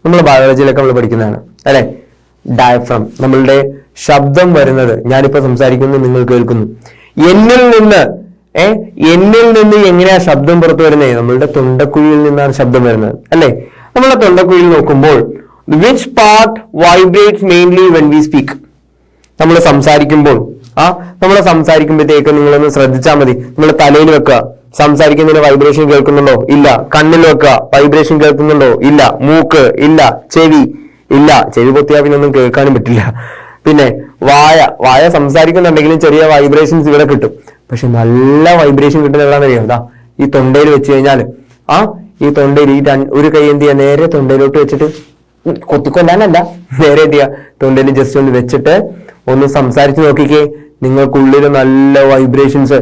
നമ്മൾ ബയോളജിയിലൊക്കെ നമ്മൾ പഠിക്കുന്നതാണ് അല്ലെ? ഡയഫ്രം, നമ്മളുടെ ശബ്ദം വരുന്നത്, ഞാനിപ്പോ സംസാരിക്കുന്നു, നിങ്ങൾ കേൾക്കുന്നു. എന്നിൽ നിന്ന് എങ്ങനെയാ ശബ്ദം പുറത്തു വരുന്നത്? നമ്മളുടെ തൊണ്ടക്കുഴിയിൽ നിന്നാണ് ശബ്ദം വരുന്നത് അല്ലെ? നമ്മളെ തൊണ്ടക്കുഴിയിൽ നോക്കുമ്പോൾ which part vibrates mainly when we speak? നമ്മൾ സംസാരിക്കുമ്പോൾ നമ്മൾ സംസാരിക്കുമ്പോഴത്തേക്ക് നിങ്ങളൊന്ന് ശ്രദ്ധിച്ചാൽ മതി. നമ്മൾ തലയിൽ വെക്കുക, സംസാരിക്കുന്നതിന് വൈബ്രേഷൻ കേൾക്കുന്നുണ്ടോ? ഇല്ല. കണ്ണിൽ വെക്കുക, വൈബ്രേഷൻ കേൾക്കുന്നുണ്ടോ? ഇല്ല. മൂക്ക് ഇല്ല. ചെവി ഇല്ല. ചെവി പൊത്തിയാൽ പിന്നെ ഒന്നും കേൾക്കാനും പറ്റില്ല. പിന്നെ വായ സംസാരിക്കുന്നുണ്ടെങ്കിലും ചെറിയ വൈബ്രേഷൻസ് ഇവിടെ കിട്ടും. പക്ഷെ നല്ല വൈബ്രേഷൻ കിട്ടുന്ന എവിടെയാണെന്ന് അറിയാം? ഈ തൊണ്ടയിൽ വെച്ച് കഴിഞ്ഞാൽ ഈ തൊണ്ടയിൽ ഒരു കൈ എന്ത് ചെയ്യാ? നേരെ തൊണ്ടയിലോട്ട് വെച്ചിട്ട്, കൊത്തിക്കൊല്ലാനല്ല, നേരെ എന്ത് ചെയ്യാ? തൊണ്ടയിൽ ജസ്റ്റ് ഒന്ന് വെച്ചിട്ട് ഒന്ന് സംസാരിച്ച് നോക്കിക്കേ. നിങ്ങൾക്കുള്ളിൽ നല്ല വൈബ്രേഷൻസ്,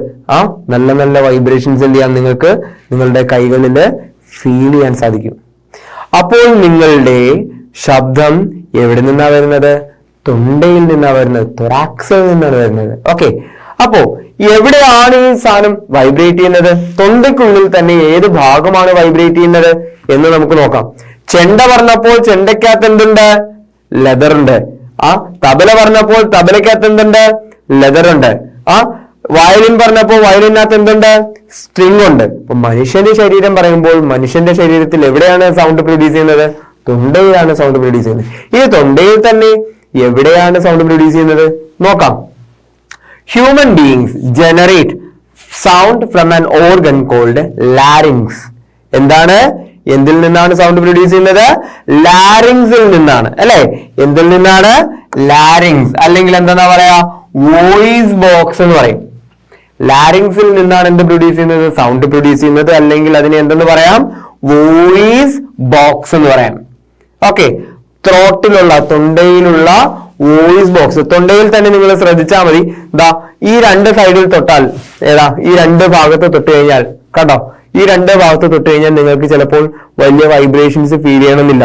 നല്ല നല്ല വൈബ്രേഷൻസ് എന്ത് ചെയ്യാൻ നിങ്ങൾക്ക് നിങ്ങളുടെ കൈകളിൽ ഫീൽ ചെയ്യാൻ സാധിക്കും. അപ്പോൾ നിങ്ങളുടെ ശബ്ദം എവിടെ നിന്നാ വരുന്നത്? തൊണ്ടയിൽ നിന്നാ വരുന്നത്, തൊറാക്സിൽ നിന്നാണ് വരുന്നത്. ഓക്കെ. അപ്പോ എവിടെയാണ് ഈ സാധനം വൈബ്രേറ്റ് ചെയ്യുന്നത്? തൊണ്ടയ്ക്കുള്ളിൽ തന്നെ ഏത് ഭാഗമാണ് വൈബ്രേറ്റ് ചെയ്യുന്നത് എന്ന് നമുക്ക് നോക്കാം. ചെണ്ട പറഞ്ഞപ്പോൾ ചെണ്ടയ്ക്കകത്ത് എന്തുണ്ട്? ലെതർ ഉണ്ട്. തബല പറഞ്ഞപ്പോൾ തബലയ്ക്കകത്ത് എന്തുണ്ട്? ലെതർ ഉണ്ട്. വയലിൻ പറഞ്ഞപ്പോൾ വയലിനകത്ത് എന്തുണ്ട്? സ്ട്രിങ് ഉണ്ട്. അപ്പൊ മനുഷ്യന്റെ ശരീരം പറയുമ്പോൾ മനുഷ്യന്റെ ശരീരത്തിൽ എവിടെയാണ് സൗണ്ട് പ്രൊഡ്യൂസ് ചെയ്യുന്നത്? തൊണ്ടയിലാണ് സൗണ്ട് പ്രൊഡ്യൂസ് ചെയ്യുന്നത്. ഈ തൊണ്ടയിൽ തന്നെ എവിടെയാണ് സൗണ്ട് പ്രൊഡ്യൂസ് ചെയ്യുന്നത്? നോക്കാം. Human beings generate sound from an organ called larynx. എന്താണ്? എന്തിൽ നിന്നാണ് സൗണ്ട് പ്രൊഡ്യൂസ് ചെയ്യുന്നത്? ലാരിങ്സിൽ നിന്നാണ് അല്ലെ? എന്തിൽ നിന്നാണ്? ലാരിങ്സ്, അല്ലെങ്കിൽ എന്താ പറയാ? വോയിസ് ബോക്സ് എന്ന് പറയും. ലാരിങ്സിൽ നിന്നാണ് എന്ത് പ്രൊഡ്യൂസ് ചെയ്യുന്നത്? സൗണ്ട് പ്രൊഡ്യൂസ് ചെയ്യുന്നത്. അല്ലെങ്കിൽ അതിനെ എന്തെന്ന് പറയാം? വോയിസ് ബോക്സ് എന്ന് പറയാം. ഓക്കെ. ത്രോട്ടിലുള്ള, തൊണ്ടയിലുള്ള വോയിസ് ബോക്സ്. തൊണ്ടയിൽ തന്നെ നിങ്ങൾ ശ്രദ്ധിച്ചാൽ മതി. ഈ രണ്ട് സൈഡിൽ തൊട്ടാൽ, ഈ രണ്ട് ഭാഗത്ത് തൊട്ട് കഴിഞ്ഞാൽ, കണ്ടോ? ഈ രണ്ട് ഭാഗത്ത് തൊട്ട് കഴിഞ്ഞാൽ നിങ്ങൾക്ക് ചിലപ്പോൾ വലിയ വൈബ്രേഷൻസ് ഫീൽ ചെയ്യണമെന്നില്ല.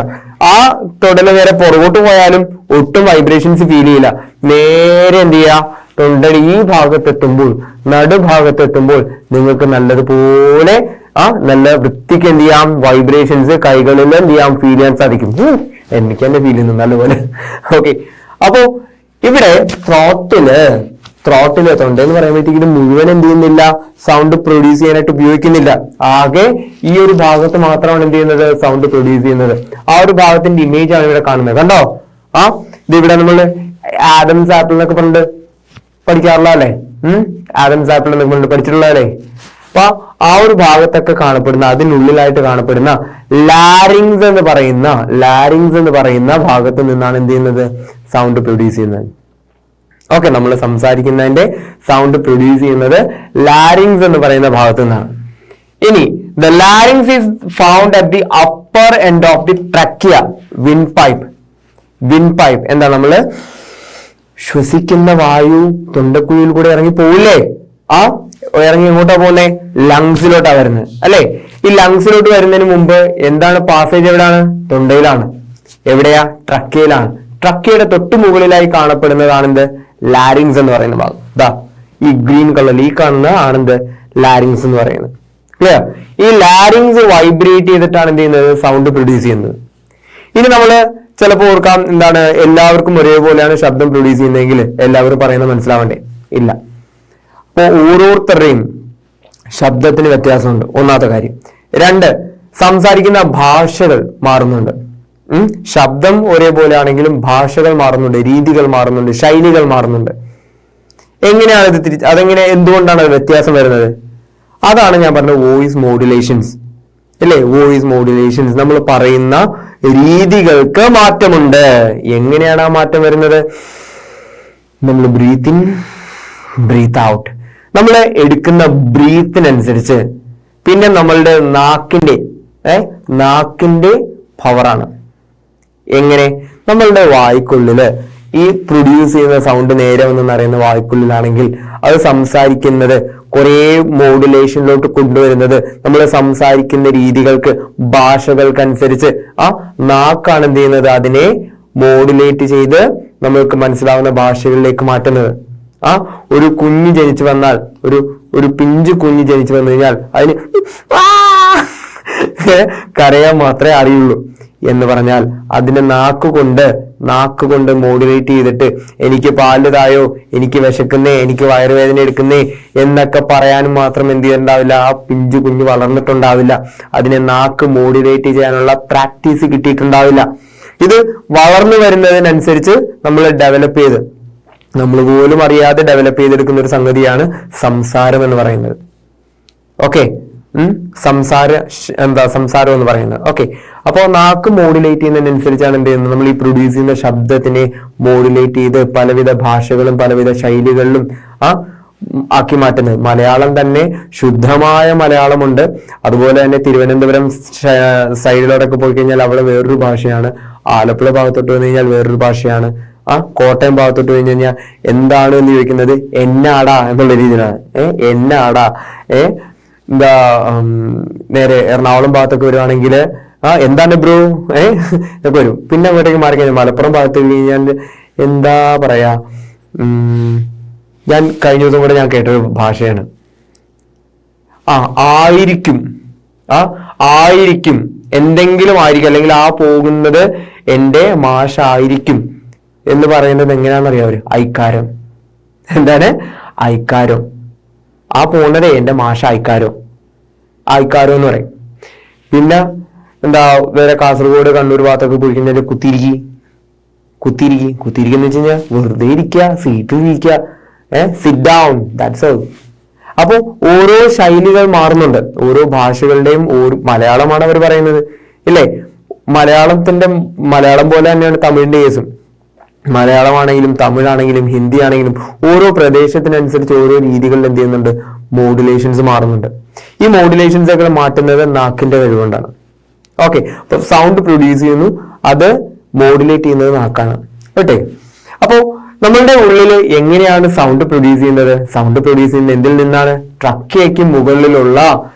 തൊടല് നേരെ പുറകോട്ട് പോയാലും ഒട്ടും വൈബ്രേഷൻസ് ഫീൽ ചെയ്യില്ല. നേരെ എന്ത് ചെയ്യുക? തൊണ്ടയുടെ ഈ ഭാഗത്തെത്തുമ്പോൾ, നടുഭാഗത്തെത്തുമ്പോൾ നിങ്ങൾക്ക് നല്ലതുപോലെ നല്ല വൃത്തിക്ക് എന്ത് ചെയ്യാം? വൈബ്രേഷൻസ് കൈകളിൽ എന്ത് ചെയ്യാം? ഫീൽ ചെയ്യാൻ സാധിക്കും. എനിക്ക് തന്നെ ഫീൽ ചെയ്യുന്നു നല്ലപോലെ. ഓക്കെ. അപ്പോ ഇവിടെ ത്രോട്ടില് തൊണ്ട എന്ന് പറയുമ്പോഴത്തേക്കും മുഴുവൻ എന്ത് ചെയ്യുന്നില്ല? സൗണ്ട് പ്രൊഡ്യൂസ് ചെയ്യാനായിട്ട് ഉപയോഗിക്കുന്നില്ല. ആകെ ഈ ഒരു ഭാഗത്ത് മാത്രമാണ് എന്ത് ചെയ്യുന്നത്? സൗണ്ട് പ്രൊഡ്യൂസ് ചെയ്യുന്നത്. ആ ഒരു ഭാഗത്തിന്റെ ഇമേജ് ആണ് ഇവിടെ കാണുന്നത്. കണ്ടോ? ഇത് ഇവിടെ നമ്മൾ ആഡംസ് ആപ്പിൾ എന്നൊക്കെ പറഞ്ഞിട്ട് പഠിക്കാറുള്ള അല്ലേ? ആഡംസ് ആപ്പിൾ എന്നൊക്കെ പറഞ്ഞിട്ട് പഠിച്ചിട്ടുള്ള അല്ലേ? അപ്പൊ ആ ഒരു ഭാഗത്തൊക്കെ കാണപ്പെടുന്ന, അതിനുള്ളിലായിട്ട് കാണപ്പെടുന്ന ലാരിങ്സ് എന്ന് പറയുന്ന ഭാഗത്ത് നിന്നാണ് എന്ത് ചെയ്യുന്നത്? സൗണ്ട് പ്രൊഡ്യൂസ് ചെയ്യുന്നത്. ഓക്കെ. നമ്മൾ സംസാരിക്കുന്നതിന്റെ സൗണ്ട് പ്രൊഡ്യൂസ് ചെയ്യുന്നത് ലാരിങ്സ് എന്ന് പറയുന്ന ഭാഗത്തു നിന്നാണ്. ഇനി the larynx is found at the upper end of the trachea wind pipe. എന്താ? നമ്മള് ശ്വസിക്കുന്ന വായു തൊണ്ടക്കുഴിയിൽ കൂടെ ഇറങ്ങി പോവില്ലേ? ഇറങ്ങി എങ്ങോട്ടാ പോകുന്നേ? ലങ്സിലോട്ടാ വരുന്നത് അല്ലെ? ഈ ലങ്സിലോട്ട് വരുന്നതിന് മുമ്പ് എന്താണ് പാസേജ്? എവിടെയാണ്? തൊണ്ടയിലാണ്. എവിടെയാ? ട്രക്കിയയിലാണ്. ട്രക്കിയുടെ തൊട്ടു മുകളിലായി കാണപ്പെടുന്നതാണ് എന്ത്? ലാരിങ്സ് എന്ന് പറയുന്ന ഭാഗം. ഈ ഗ്രീൻ കളറിൽ ഈ കാണുന്ന ആണെന്ത്? ലാരിങ്സ് എന്ന് പറയുന്നത്. ക്ലിയർ? ഈ ലാരിങ്സ് വൈബ്രേറ്റ് ചെയ്തിട്ടാണ് എന്ത് ചെയ്യുന്നത്? സൗണ്ട് പ്രൊഡ്യൂസ് ചെയ്യുന്നത്. ഇനി നമ്മള് ചിലപ്പോൾ ഓർക്കാം, എന്താണ്? എല്ലാവർക്കും ഒരേപോലെയാണ് ശബ്ദം പ്രൊഡ്യൂസ് ചെയ്യുന്നതെങ്കിൽ എല്ലാവരും പറയുന്നത് മനസ്സിലാവണ്ടേ? ഇല്ല. അപ്പൊ ഓരോരുത്തരുടെയും ശബ്ദത്തിന് വ്യത്യാസമുണ്ട്, ഒന്നാമത്തെ കാര്യം. 2, സംസാരിക്കുന്ന ഭാഷകൾ മാറുന്നുണ്ട്. ശബ്ദം ഒരേപോലെ ആണെങ്കിലും ഭാഷകൾ മാറുന്നുണ്ട്, രീതികൾ മാറുന്നുണ്ട്, ശൈലികൾ മാറുന്നുണ്ട്. എങ്ങനെയാണ് ഇത് എന്തുകൊണ്ടാണ് വ്യത്യാസം വരുന്നത്? അതാണ് ഞാൻ പറഞ്ഞ വോയിസ് മോഡുലേഷൻസ്. അല്ലേ? വോയിസ് മോഡുലേഷൻസ്, നമ്മൾ പറയുന്ന രീതികൾക്ക് മാറ്റമുണ്ട്. എങ്ങനെയാണ് ആ മാറ്റം വരുന്നത്? നമ്മൾ ബ്രീത്ത് ഇൻ, ബ്രീത്ത് ഔട്ട്, നമ്മൾ എടുക്കുന്ന ബ്രീത്തിനനുസരിച്ച്, പിന്നെ നമ്മളുടെ നാക്കിന്റെ പവറാണ്. എങ്ങനെ? നമ്മളുടെ വായ്ക്കുള്ളില് ഈ പ്രൊഡ്യൂസ് ചെയ്യുന്ന സൗണ്ട് നേരെ വന്ന് അറിയുന്ന വായ്ക്കുള്ളിലാണെങ്കിൽ അത് സംസാരിക്കുന്നത് കുറെ മോഡുലേഷനിലോട്ട് കൊണ്ടുവരുന്നത് നമ്മൾ സംസാരിക്കുന്ന രീതികൾക്ക്, ഭാഷകൾക്കനുസരിച്ച് ആ നാക്കാണ് എന്ത് ചെയ്യുന്നത്? അതിനെ മോഡുലേറ്റ് ചെയ്ത് നമ്മൾക്ക് മനസ്സിലാവുന്ന ഭാഷകളിലേക്ക് മാറ്റുന്നത്. ഒരു കുഞ്ഞ് ജനിച്ചു വന്നാൽ, ഒരു പിഞ്ചു കുഞ്ഞ് ജനിച്ചു വന്നു കഴിഞ്ഞാൽ അതിന് കരയാൻ മാത്രമേ അറിയുള്ളൂ എന്ന് പറഞ്ഞാൽ അതിനെ നാക്കുകൊണ്ട് മോഡുലേറ്റ് ചെയ്തിട്ട് എനിക്ക് പാല് തായോ, എനിക്ക് വിശക്കുന്നേ, എനിക്ക് വയറുവേദന എടുക്കുന്നേ എന്നൊക്കെ പറയാനും മാത്രം എന്ത് ചെയ്തിട്ടുണ്ടാവില്ല, ആ പിഞ്ചു കുഞ്ഞ് വളർന്നിട്ടുണ്ടാവില്ല. അതിനെ നാക്ക് മോഡുലേറ്റ് ചെയ്യാനുള്ള പ്രാക്ടീസ് കിട്ടിയിട്ടുണ്ടാവില്ല. ഇത് വളർന്നു വരുന്നതിനനുസരിച്ച് നമ്മൾ ഡെവലപ്പ് ചെയ്ത്, നമ്മൾ പോലും അറിയാതെ ഡെവലപ്പ് ചെയ്തെടുക്കുന്ന ഒരു സംഗതിയാണ് സംസാരം എന്ന് പറയുന്നത്. ഓക്കെ, സംസാരം എന്ന് പറയുന്നത്. ഓക്കെ, അപ്പോൾ നാക്ക് മോഡുലേറ്റ് ചെയ്യുന്നതിനനുസരിച്ചാണ് എന്ത് ചെയ്യുന്നത്? നമ്മൾ ഈ പ്രൊഡ്യൂസ് ചെയ്യുന്ന ശബ്ദത്തിനെ മോഡുലേറ്റ് ചെയ്ത് പലവിധ ഭാഷകളും പലവിധ ശൈലികളിലും ആക്കി മാറ്റുന്നത്. മലയാളം തന്നെ ശുദ്ധമായ മലയാളമുണ്ട്. അതുപോലെ തന്നെ തിരുവനന്തപുരം സൈഡിലോട്ടൊക്കെ പോയി കഴിഞ്ഞാൽ അവിടെ വേറൊരു ഭാഷയാണ്. ആലപ്പുഴ ഭാഗത്തോട്ട് വന്നു കഴിഞ്ഞാൽ വേറൊരു ഭാഷയാണ്. കോട്ടയം ഭാഗത്തോട്ട് കഴിഞ്ഞു കഴിഞ്ഞാൽ എന്താണ് എന്ന് ചോദിക്കുന്നത് എന്നാടാ എന്നുള്ള രീതിയിലാണ്. എന്നാടാ. എന്താ നേരെ എറണാകുളം ഭാഗത്തൊക്കെ വരുവാണെങ്കിൽ എന്താണ് ബ്രോ ഒക്കെ വരും. പിന്നെ അങ്ങോട്ടേക്ക് മാറി കഴിഞ്ഞാൽ മലപ്പുറം ഭാഗത്ത് കഴിഞ്ഞാൽ എന്താ പറയാ, ഞാൻ കഴിഞ്ഞ ദിവസം കൂടെ ഞാൻ കേട്ടൊരു ഭാഷയാണ് ആയിരിക്കും. ആയിരിക്കും, എന്തെങ്കിലും ആയിരിക്കും, അല്ലെങ്കിൽ ആ പോകുന്നത് എൻ്റെ മാഷായിരിക്കും എന്ന് പറയുന്നത് എങ്ങനെയാണെന്നറിയാം അവര്? ഐക്കാരം. എന്താണ് ഐക്കാരം? ആ പോകുന്നത് എൻ്റെ മാഷ ഐക്കാരം എന്ന് പറയും. പിന്നെ എന്താ വേറെ കാസർഗോഡ് കണ്ണൂർ ഭാഗത്തൊക്കെ പോയി കഴിഞ്ഞാൽ കുത്തിരിക്കി എന്ന് വെച്ച് കഴിഞ്ഞാൽ വെറുതെ ഇരിക്കുക, സീറ്റിൽ ഇരിക്കുക, സിറ്റ് ഡൗൺ, ദാറ്റ്സ് ഓൾ. അപ്പൊ ഓരോ ശൈലികൾ മാറുന്നുണ്ട്, ഓരോ ഭാഷകളുടെയും. മലയാളമാണ് അവർ പറയുന്നത് ഇല്ലേ? മലയാളം പോലെ തന്നെയാണ് തമിഴിന്റെ കേസും. മലയാളമാണെങ്കിലും തമിഴാണെങ്കിലും ഹിന്ദി ആണെങ്കിലും ഓരോ പ്രദേശത്തിനനുസരിച്ച് ഓരോ രീതികളിൽ എന്ത് ചെയ്യുന്നുണ്ട്? മോഡുലേഷൻസ് മാറുന്നുണ്ട്. ഈ മോഡുലേഷൻസ് ഒക്കെ മാറ്റുന്നത് നാക്കിന്റെ കഴിവുകൊണ്ടാണ്. ഓക്കെ, അപ്പൊ സൗണ്ട് പ്രൊഡ്യൂസ് ചെയ്യുന്നു, അത് മോഡുലേറ്റ് ചെയ്യുന്നത് നാക്കാണ്. കേട്ടെ? അപ്പോ നമ്മളുടെ ഉള്ളിൽ എങ്ങനെയാണ് സൗണ്ട് പ്രൊഡ്യൂസ് ചെയ്യുന്നത്? സൗണ്ട് പ്രൊഡ്യൂസ് ചെയ്യുന്നത് എന്തിൽ നിന്നാണ്? ട്രക്കിയയ്ക്ക് മുകളിലുള്ള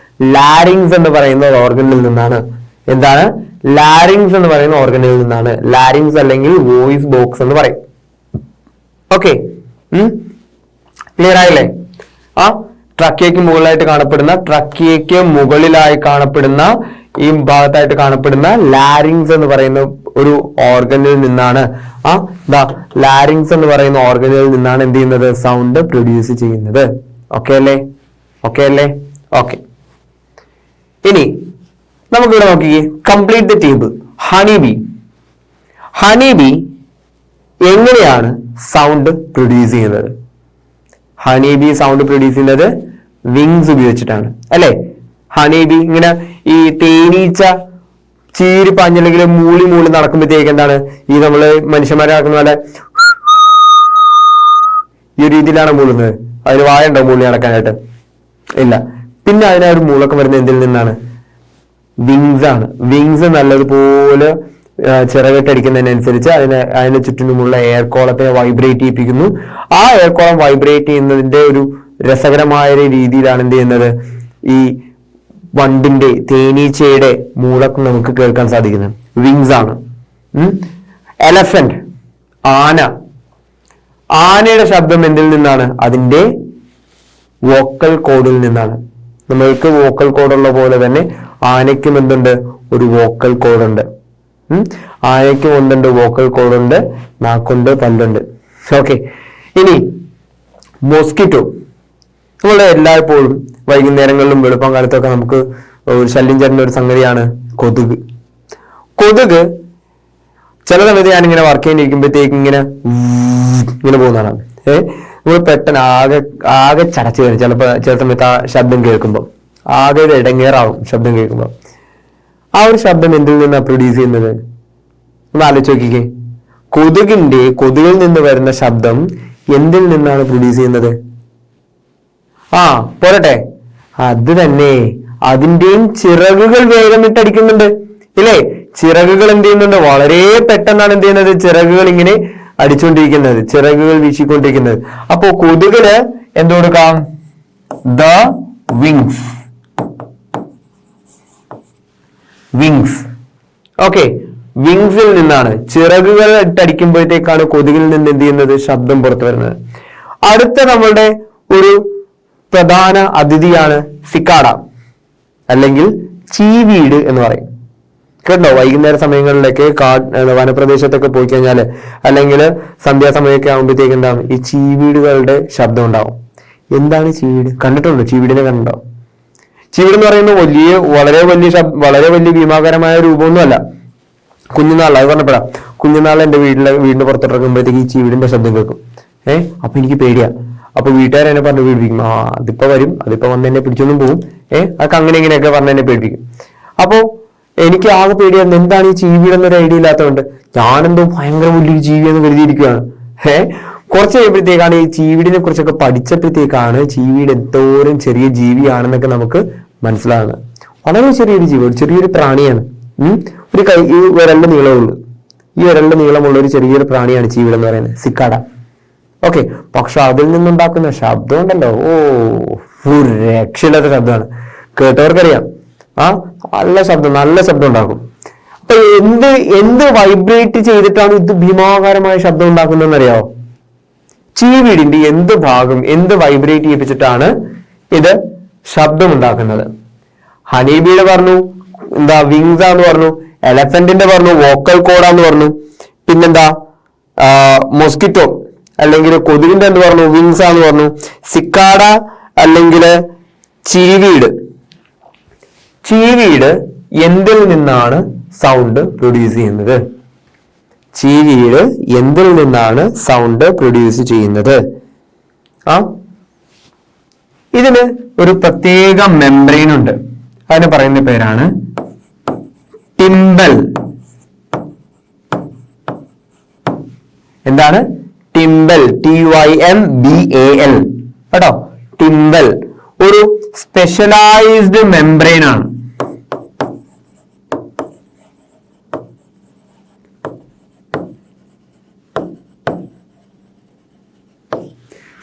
ലാരിങ്സ് എന്ന് പറയുന്ന ഓർഗനിൽ നിന്നാണ്. എന്താണ്? ലാരിങ്സ് എന്ന് പറയുന്ന ഓർഗനിൽ നിന്നാണ്. ലാരിങ്സ് അല്ലെങ്കിൽ വോയിസ് ബോക്സ് എന്ന് പറയും. ഓക്കെ, ക്ലിയർ ആയില്ലേ? ട്രക്കിയയ്ക്ക് മുകളിലായി കാണപ്പെടുന്ന ഈ ഭാഗത്തായിട്ട് കാണപ്പെടുന്ന ലാരിങ്സ് എന്ന് പറയുന്ന ഒരു ഓർഗനിൽ നിന്നാണ് ലാരിങ്സ് എന്ന് പറയുന്ന ഓർഗനിൽ നിന്നാണ് എന്ത് ചെയ്യുന്നത്? സൗണ്ട് പ്രൊഡ്യൂസ് ചെയ്യുന്നത്. ഓക്കെ അല്ലേ? ഓക്കെ. ഇനി നമുക്കിവിടെ നോക്കിക്കേ, complete the table. Honey bee എങ്ങനെയാണ് സൗണ്ട് പ്രൊഡ്യൂസ് ചെയ്യുന്നത്? ഹണി ബി സൗണ്ട് പ്രൊഡ്യൂസ് ചെയ്യുന്നത് വിങ്സ് ഉപയോഗിച്ചിട്ടാണ് അല്ലെ? ഹണി ബി ഇങ്ങനെ ഈ തേനീച്ച ചീരി പാഞ്ഞല്ലെങ്കിൽ മൂളി നടക്കുമ്പോഴത്തേക്ക് എന്താണ്? ഈ നമ്മള് മനുഷ്യന്മാരെ നടക്കുന്ന പോലെ ഈ രീതിയിലാണ് മൂളുന്നത്. അതിന് വായുണ്ടോ മൂളി നടക്കാനായിട്ട്? ഇല്ല. പിന്നെ അതിന് ഒരു മൂളക്കം വരുന്നത് എന്തിൽ നിന്നാണ്? വിങ്സ് ആണ്. വിങ്സ് നല്ലതുപോലെ ചിറകെട്ടടിക്കുന്നതിനനുസരിച്ച് അതിന് ചുറ്റിനുമുള്ള എയർ കോളത്തെ വൈബ്രേറ്റ് ചെയ്യിപ്പിക്കുന്നു. ആ എയർ കോളം വൈബ്രേറ്റ് ചെയ്യുന്നതിന്റെ ഒരു രസകരമായ രീതിയിലാണ് എന്ത് ചെയ്യുന്നത്? ഈ വണ്ടിന്റെ, തേനീച്ചയുടെ മൂളക്കം നമുക്ക് കേൾക്കാൻ സാധിക്കുന്നത് വിങ്സ് ആണ്. എലഫന്റ്, ആനയുടെ ശബ്ദം എന്തിൽ നിന്നാണ്? അതിന്റെ വോക്കൽ കോഡിൽ നിന്നാണ്. നമ്മൾക്ക് വോക്കൽ കോഡുള്ള പോലെ തന്നെ ആനയ്ക്കും എന്തുണ്ട്? ഒരു വോക്കൽ കോഡുണ്ട്. ആനയ്ക്കും എന്തുണ്ട്? വോക്കൽ കോഡുണ്ട്, നാക്കുണ്ട്, പല്ലുണ്ട്. ഓക്കെ. ഇനി മോസ്കിറ്റോ, നമ്മള് എല്ലായ്പ്പോഴും വൈകുന്നേരങ്ങളിലും വെളുപ്പം കാലത്തൊക്കെ നമുക്ക് ശല്യം ചേരുന്ന ഒരു സംഗതിയാണ് കൊതുക്. ചില സമയത്ത് ഞാനിങ്ങനെ വർക്ക് ചെയ്തിരിക്കുമ്പോഴത്തേക്ക് ഇങ്ങനെ പോകുന്നതാണ്. നമ്മൾ പെട്ടെന്ന് ആകെ ചടച്ചു വരും ചില സമയത്ത് ആ ശബ്ദം കേൾക്കുമ്പോൾ. ആകെ ഇടങ്ങേറാവും ശബ്ദം കേൾക്കുമ്പോൾ. ആ ഒരു ശബ്ദം എന്തിൽ നിന്നാണ് പ്രൊഡ്യൂസ് ചെയ്യുന്നത്? ഒന്ന് ആലോചിച്ച് നോക്കിക്കേ. കൊതുകിൽ നിന്ന് വരുന്ന ശബ്ദം എന്തിൽ നിന്നാണ് പ്രൊഡ്യൂസ് ചെയ്യുന്നത്? പോരട്ടെ, അത് തന്നെ, അതിന്റെയും ചിറകുകൾ വേഗമിട്ടടിക്കുന്നുണ്ട് ഇല്ലേ? ചിറകുകൾ എന്ത് ചെയ്യുന്നുണ്ട്? വളരെ പെട്ടെന്നാണ് എന്ത് ചെയ്യുന്നത്? ചിറകുകൾ ഇങ്ങനെ അടിച്ചുകൊണ്ടിരിക്കുന്നത്, ചിറകുകൾ വീശിക്കൊണ്ടിരിക്കുന്നത്. അപ്പോ കൊതുകിന് എന്ത് കൊടുക്കാം? The wings. വിങ്സ്. ഓക്കെ, വിങ്സിൽ നിന്നാണ്, ചിറകുകൾ ഇട്ടടിക്കുമ്പോഴത്തേക്കാണ് കൊതുകിൽ നിന്ന് എന്ത് ചെയ്യുന്നത്? ശബ്ദം പുറത്തു വരുന്നത്. അടുത്ത നമ്മളുടെ ഒരു പ്രധാന അതിഥിയാണ് സിക്കാഡ അല്ലെങ്കിൽ ചീവീട് എന്ന് പറയും. കേട്ടോ, വൈകുന്നേര സമയങ്ങളിലൊക്കെ വനപ്രദേശത്തൊക്കെ പോയി കഴിഞ്ഞാല് അല്ലെങ്കിൽ സന്ധ്യാസമയമൊക്കെ ആകുമ്പോഴത്തേക്ക് എന്താണ് ഈ ചീവീടുകളുടെ ശബ്ദം ഉണ്ടാവും. എന്താണ് ചീവീട്? കണ്ടിട്ടുണ്ടോ? ചീവീടിനെ കണ്ടോ? ചീവീട് എന്ന് പറയുന്നത് വളരെ വലിയ ഭീമാകരമായ രൂപമൊന്നുമല്ല. കുഞ്ഞുനാൾ, അത് പറഞ്ഞപ്പോഴാ, കുഞ്ഞുനാൾ എന്റെ വീടിന്റെ പുറത്തോട്ടിറങ്ങുമ്പോഴത്തേക്ക് ഈ ചീവീടിന്റെ ശബ്ദം കേൾക്കും. അപ്പൊ എനിക്ക് പേടിയാ. അപ്പൊ വീട്ടുകാർ എന്നെ പറഞ്ഞു പേടിപ്പിക്കും. അതിപ്പോ വരും, അതിപ്പോ വന്ന് എന്നെ പിടിച്ചൊന്നും പോകും, അതൊക്കെ അങ്ങനെ ഇങ്ങനെയൊക്കെ പറഞ്ഞ് എന്നെ പേടിപ്പിക്കും. അപ്പോ എനിക്ക് ആകെ പേടിയായിരുന്നു. എന്താണ് ഈ ജീവിയുടെ എന്നൊരു ഐഡിയ ഇല്ലാത്തതുകൊണ്ട് ഞാനെന്തോ ഭയങ്കര വലിയൊരു ജീവിയെന്ന് കരുതിയിരിക്കുകയാണ്. കുറച്ച് കഴിയുമ്പോഴത്തേക്കാണ് ഈ ചീവീടിനെ കുറിച്ചൊക്കെ പഠിച്ചപ്പോഴത്തേക്കാണ് ചീവീട് എന്തോരം ചെറിയ ജീവിയാണെന്നൊക്കെ നമുക്ക് മനസ്സിലാകുന്നത്. വളരെ ചെറിയൊരു ജീവി, ഒരു ചെറിയൊരു പ്രാണിയാണ്. ഒരു ഈ വിരലിന്റെ നീളമുള്ളൂ, ഈ വിരലിന്റെ നീളമുള്ള ഒരു ചെറിയൊരു പ്രാണിയാണ് ചീവീട് എന്ന് പറയുന്നത്, സിക്കാഡ. ഓക്കെ, പക്ഷെ അതിൽ നിന്നുണ്ടാക്കുന്ന ശബ്ദം ഉണ്ടല്ലോ, രക്ഷയില്ലാത്ത ശബ്ദമാണ്. കേട്ടവർക്കറിയാം. നല്ല ശബ്ദം ഉണ്ടാക്കും. അപ്പൊ എന്ത് വൈബ്രേറ്റ് ചെയ്തിട്ടാണ് ഇത് ഭീമാകാരമായ ശബ്ദം ഉണ്ടാക്കുന്നതെന്ന് അറിയാവോ? ചീവീടിന്റെ എന്ത് വൈബ്രേറ്റ് ചെയ്യിപ്പിച്ചിട്ടാണ് ഇത് ശബ്ദം ഉണ്ടാക്കുന്നത്? ഹണിബീയുടെ പറഞ്ഞു എന്താ വിങ്സ് ആന്ന് പറഞ്ഞു, എലഫന്റിന്റെ പറഞ്ഞു വോക്കൽ കോഡാന്ന് പറഞ്ഞു, പിന്നെന്താ മോസ്കിറ്റോ അല്ലെങ്കിൽ കൊതുകിന്റെ എന്ത് പറഞ്ഞു? വിങ്സ് ആന്ന് പറഞ്ഞു. സിക്കാഡ അല്ലെങ്കിൽ ചീവീട് എന്തിൽ നിന്നാണ് സൗണ്ട് പ്രൊഡ്യൂസ് ചെയ്യുന്നത്? ചീവീട് എന്തിൽ നിന്നാണ് സൗണ്ട് പ്രൊഡ്യൂസ് ചെയ്യുന്നത്? ഇതിന് ഒരു പ്രത്യേക മെംബ്രെയിൻ ഉണ്ട്. അതിന് പറയുന്ന പേരാണ് ടിംബൽ. എന്താണ്? ടിംബൽ. TYMBAL. കേട്ടോ, ടിംബൽ ഒരു സ്പെഷ്യലൈസ്ഡ് മെംബ്രെയിൻ ആണ്.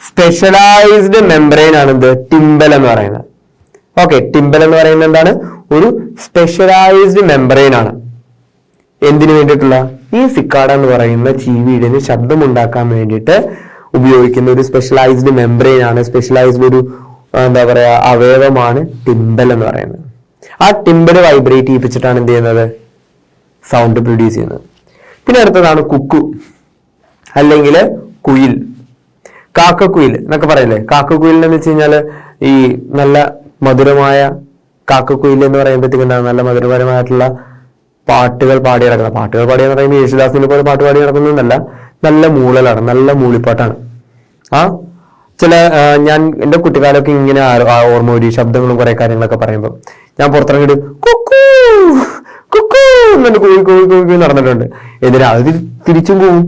സ്പെഷ്യലൈസ്ഡ് മെംബ്രെയിൻ ആണ് ഇത് ടിംബൽ എന്ന് പറയുന്നത്. ഓക്കെ, ടിംബൽ എന്ന് പറയുന്നത് എന്താണ്? ഒരു സ്പെഷ്യലൈസ്ഡ് മെംബ്രെയിൻ ആണ്. എന്തിനു വേണ്ടിയിട്ടുള്ള? ഈ സിക്കാഡ എന്ന് പറയുന്ന ചീവീടിന് ശബ്ദം ഉണ്ടാക്കാൻ വേണ്ടിയിട്ട് ഉപയോഗിക്കുന്ന ഒരു സ്പെഷ്യലൈസ്ഡ് മെംബ്രെയിൻ ആണ്, സ്പെഷ്യലൈസ്ഡ് ഒരു എന്താ പറയാ അവയവമാണ് ടിംബൽ എന്ന് പറയുന്നത്. ആ ടിംബൽ വൈബ്രേറ്റ് ചെയ്യിപ്പിച്ചിട്ടാണ് എന്ത് ചെയ്യുന്നത്? സൗണ്ട് പ്രൊഡ്യൂസ് ചെയ്യുന്നത്. പിന്നെ അടുത്തതാണ് കുക്കു അല്ലെങ്കിൽ കുയിൽ, കാക്കക്കുയിൽ എന്നൊക്കെ പറയില്ലേ. കാക്കക്കുയിൽ എന്ന് വെച്ച് കഴിഞ്ഞാല് ഈ നല്ല മധുരമായ കാക്കക്കുയിൽ എന്ന് പറയുമ്പോഴത്തേക്ക് എന്താണ് നല്ല മധുരപരമായിട്ടുള്ള പാട്ടുകൾ പാടി നടക്കുന്നത്. പാട്ടുകൾ പാടിയെന്ന് പറയുമ്പോൾ യേശുദാസിനെ പോലെ പാട്ട് പാടി നടക്കുന്നതല്ല, നല്ല മൂളലാണ്, നല്ല മൂളിപ്പാട്ടാണ്. ഞാൻ എന്റെ കുട്ടിക്കാലൊക്കെ ഇങ്ങനെ ഓർമ്മ വരും ശബ്ദങ്ങളും കുറെ കാര്യങ്ങളൊക്കെ പറയുമ്പോൾ. ഞാൻ പുറത്തിറങ്ങിയിട്ട് കുക്കൂ കുക്കൂ എന്നു കോഴി നടന്നിട്ടുണ്ട്. എന്നിട്ട് അത് തിരിച്ചും പോവും.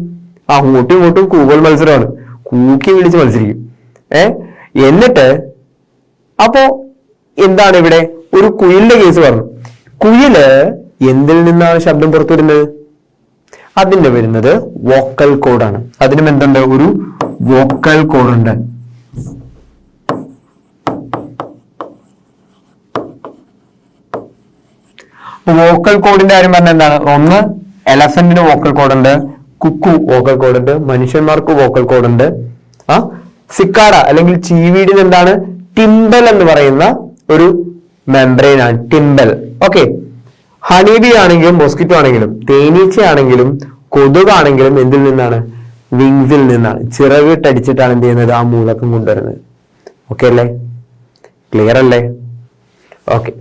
അങ്ങോട്ടും ഇങ്ങോട്ടും കൂവൽ മത്സരമാണ്, കൂക്കി വിളിച്ച് മത്സരിക്കും. എന്നിട്ട് അപ്പോ എന്താണ് ഇവിടെ ഒരു കുയിലിന്റെ കേസ് പറഞ്ഞു. കുയില് എന്തിൽ നിന്നാണ് ശബ്ദം പുറത്തു വരുന്നത്? അതിന്റെ വരുന്നത് വോക്കൽ കോഡാണ്. അതിനും എന്തുണ്ട്? ഒരു വോക്കൽ കോഡുണ്ട്. വോക്കൽ കോഡിന്റെ കാര്യം പറഞ്ഞാൽ എന്താണ്? ഒന്ന് എലഫന്റിന് വോക്കൽ കോഡുണ്ട്, കുക്കു വോക്കൽ കോഡുണ്ട്, മനുഷ്യന്മാർക്ക് വോക്കൽ കോഡുണ്ട്. സിക്കാഡ അല്ലെങ്കിൽ ചീവീടിന് എന്താണ്? ടിംബൽ എന്ന് പറയുന്ന ഒരു മെംബ്രെയിൻ ആണ് ടിംബൽ. ഓക്കെ, ഹണിബി ആണെങ്കിലും മോസ്കിറ്റോ ആണെങ്കിലും തേനീച്ച ആണെങ്കിലും കൊതുകാണെങ്കിലും എന്തിൽ നിന്നാണ്? വിങ്സിൽ നിന്നാണ്. ചിറകിട്ടടിച്ചിട്ടാണ് എന്ത് ചെയ്യുന്നത്? ആ മൂലക്കം കൊണ്ടുവരുന്നത്. ഓക്കെ അല്ലേ? ക്ലിയർ അല്ലേ? ഓക്കെ,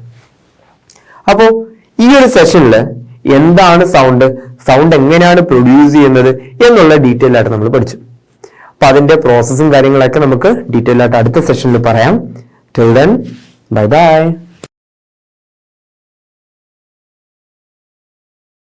അപ്പോ ഈ ഒരു സെഷനിൽ എന്താണ് സൗണ്ട് എങ്ങനെയാണ് പ്രൊഡ്യൂസ് ചെയ്യുന്നത് എന്നുള്ള ഡീറ്റെയിൽ ആയിട്ട് നമ്മൾ പഠിച്ചു. അപ്പൊ അതിന്റെ പ്രോസസ്സും കാര്യങ്ങളൊക്കെ നമുക്ക് ഡീറ്റെയിൽ ആയിട്ട് അടുത്ത സെഷനിൽ പറയാം. Till then bye bye.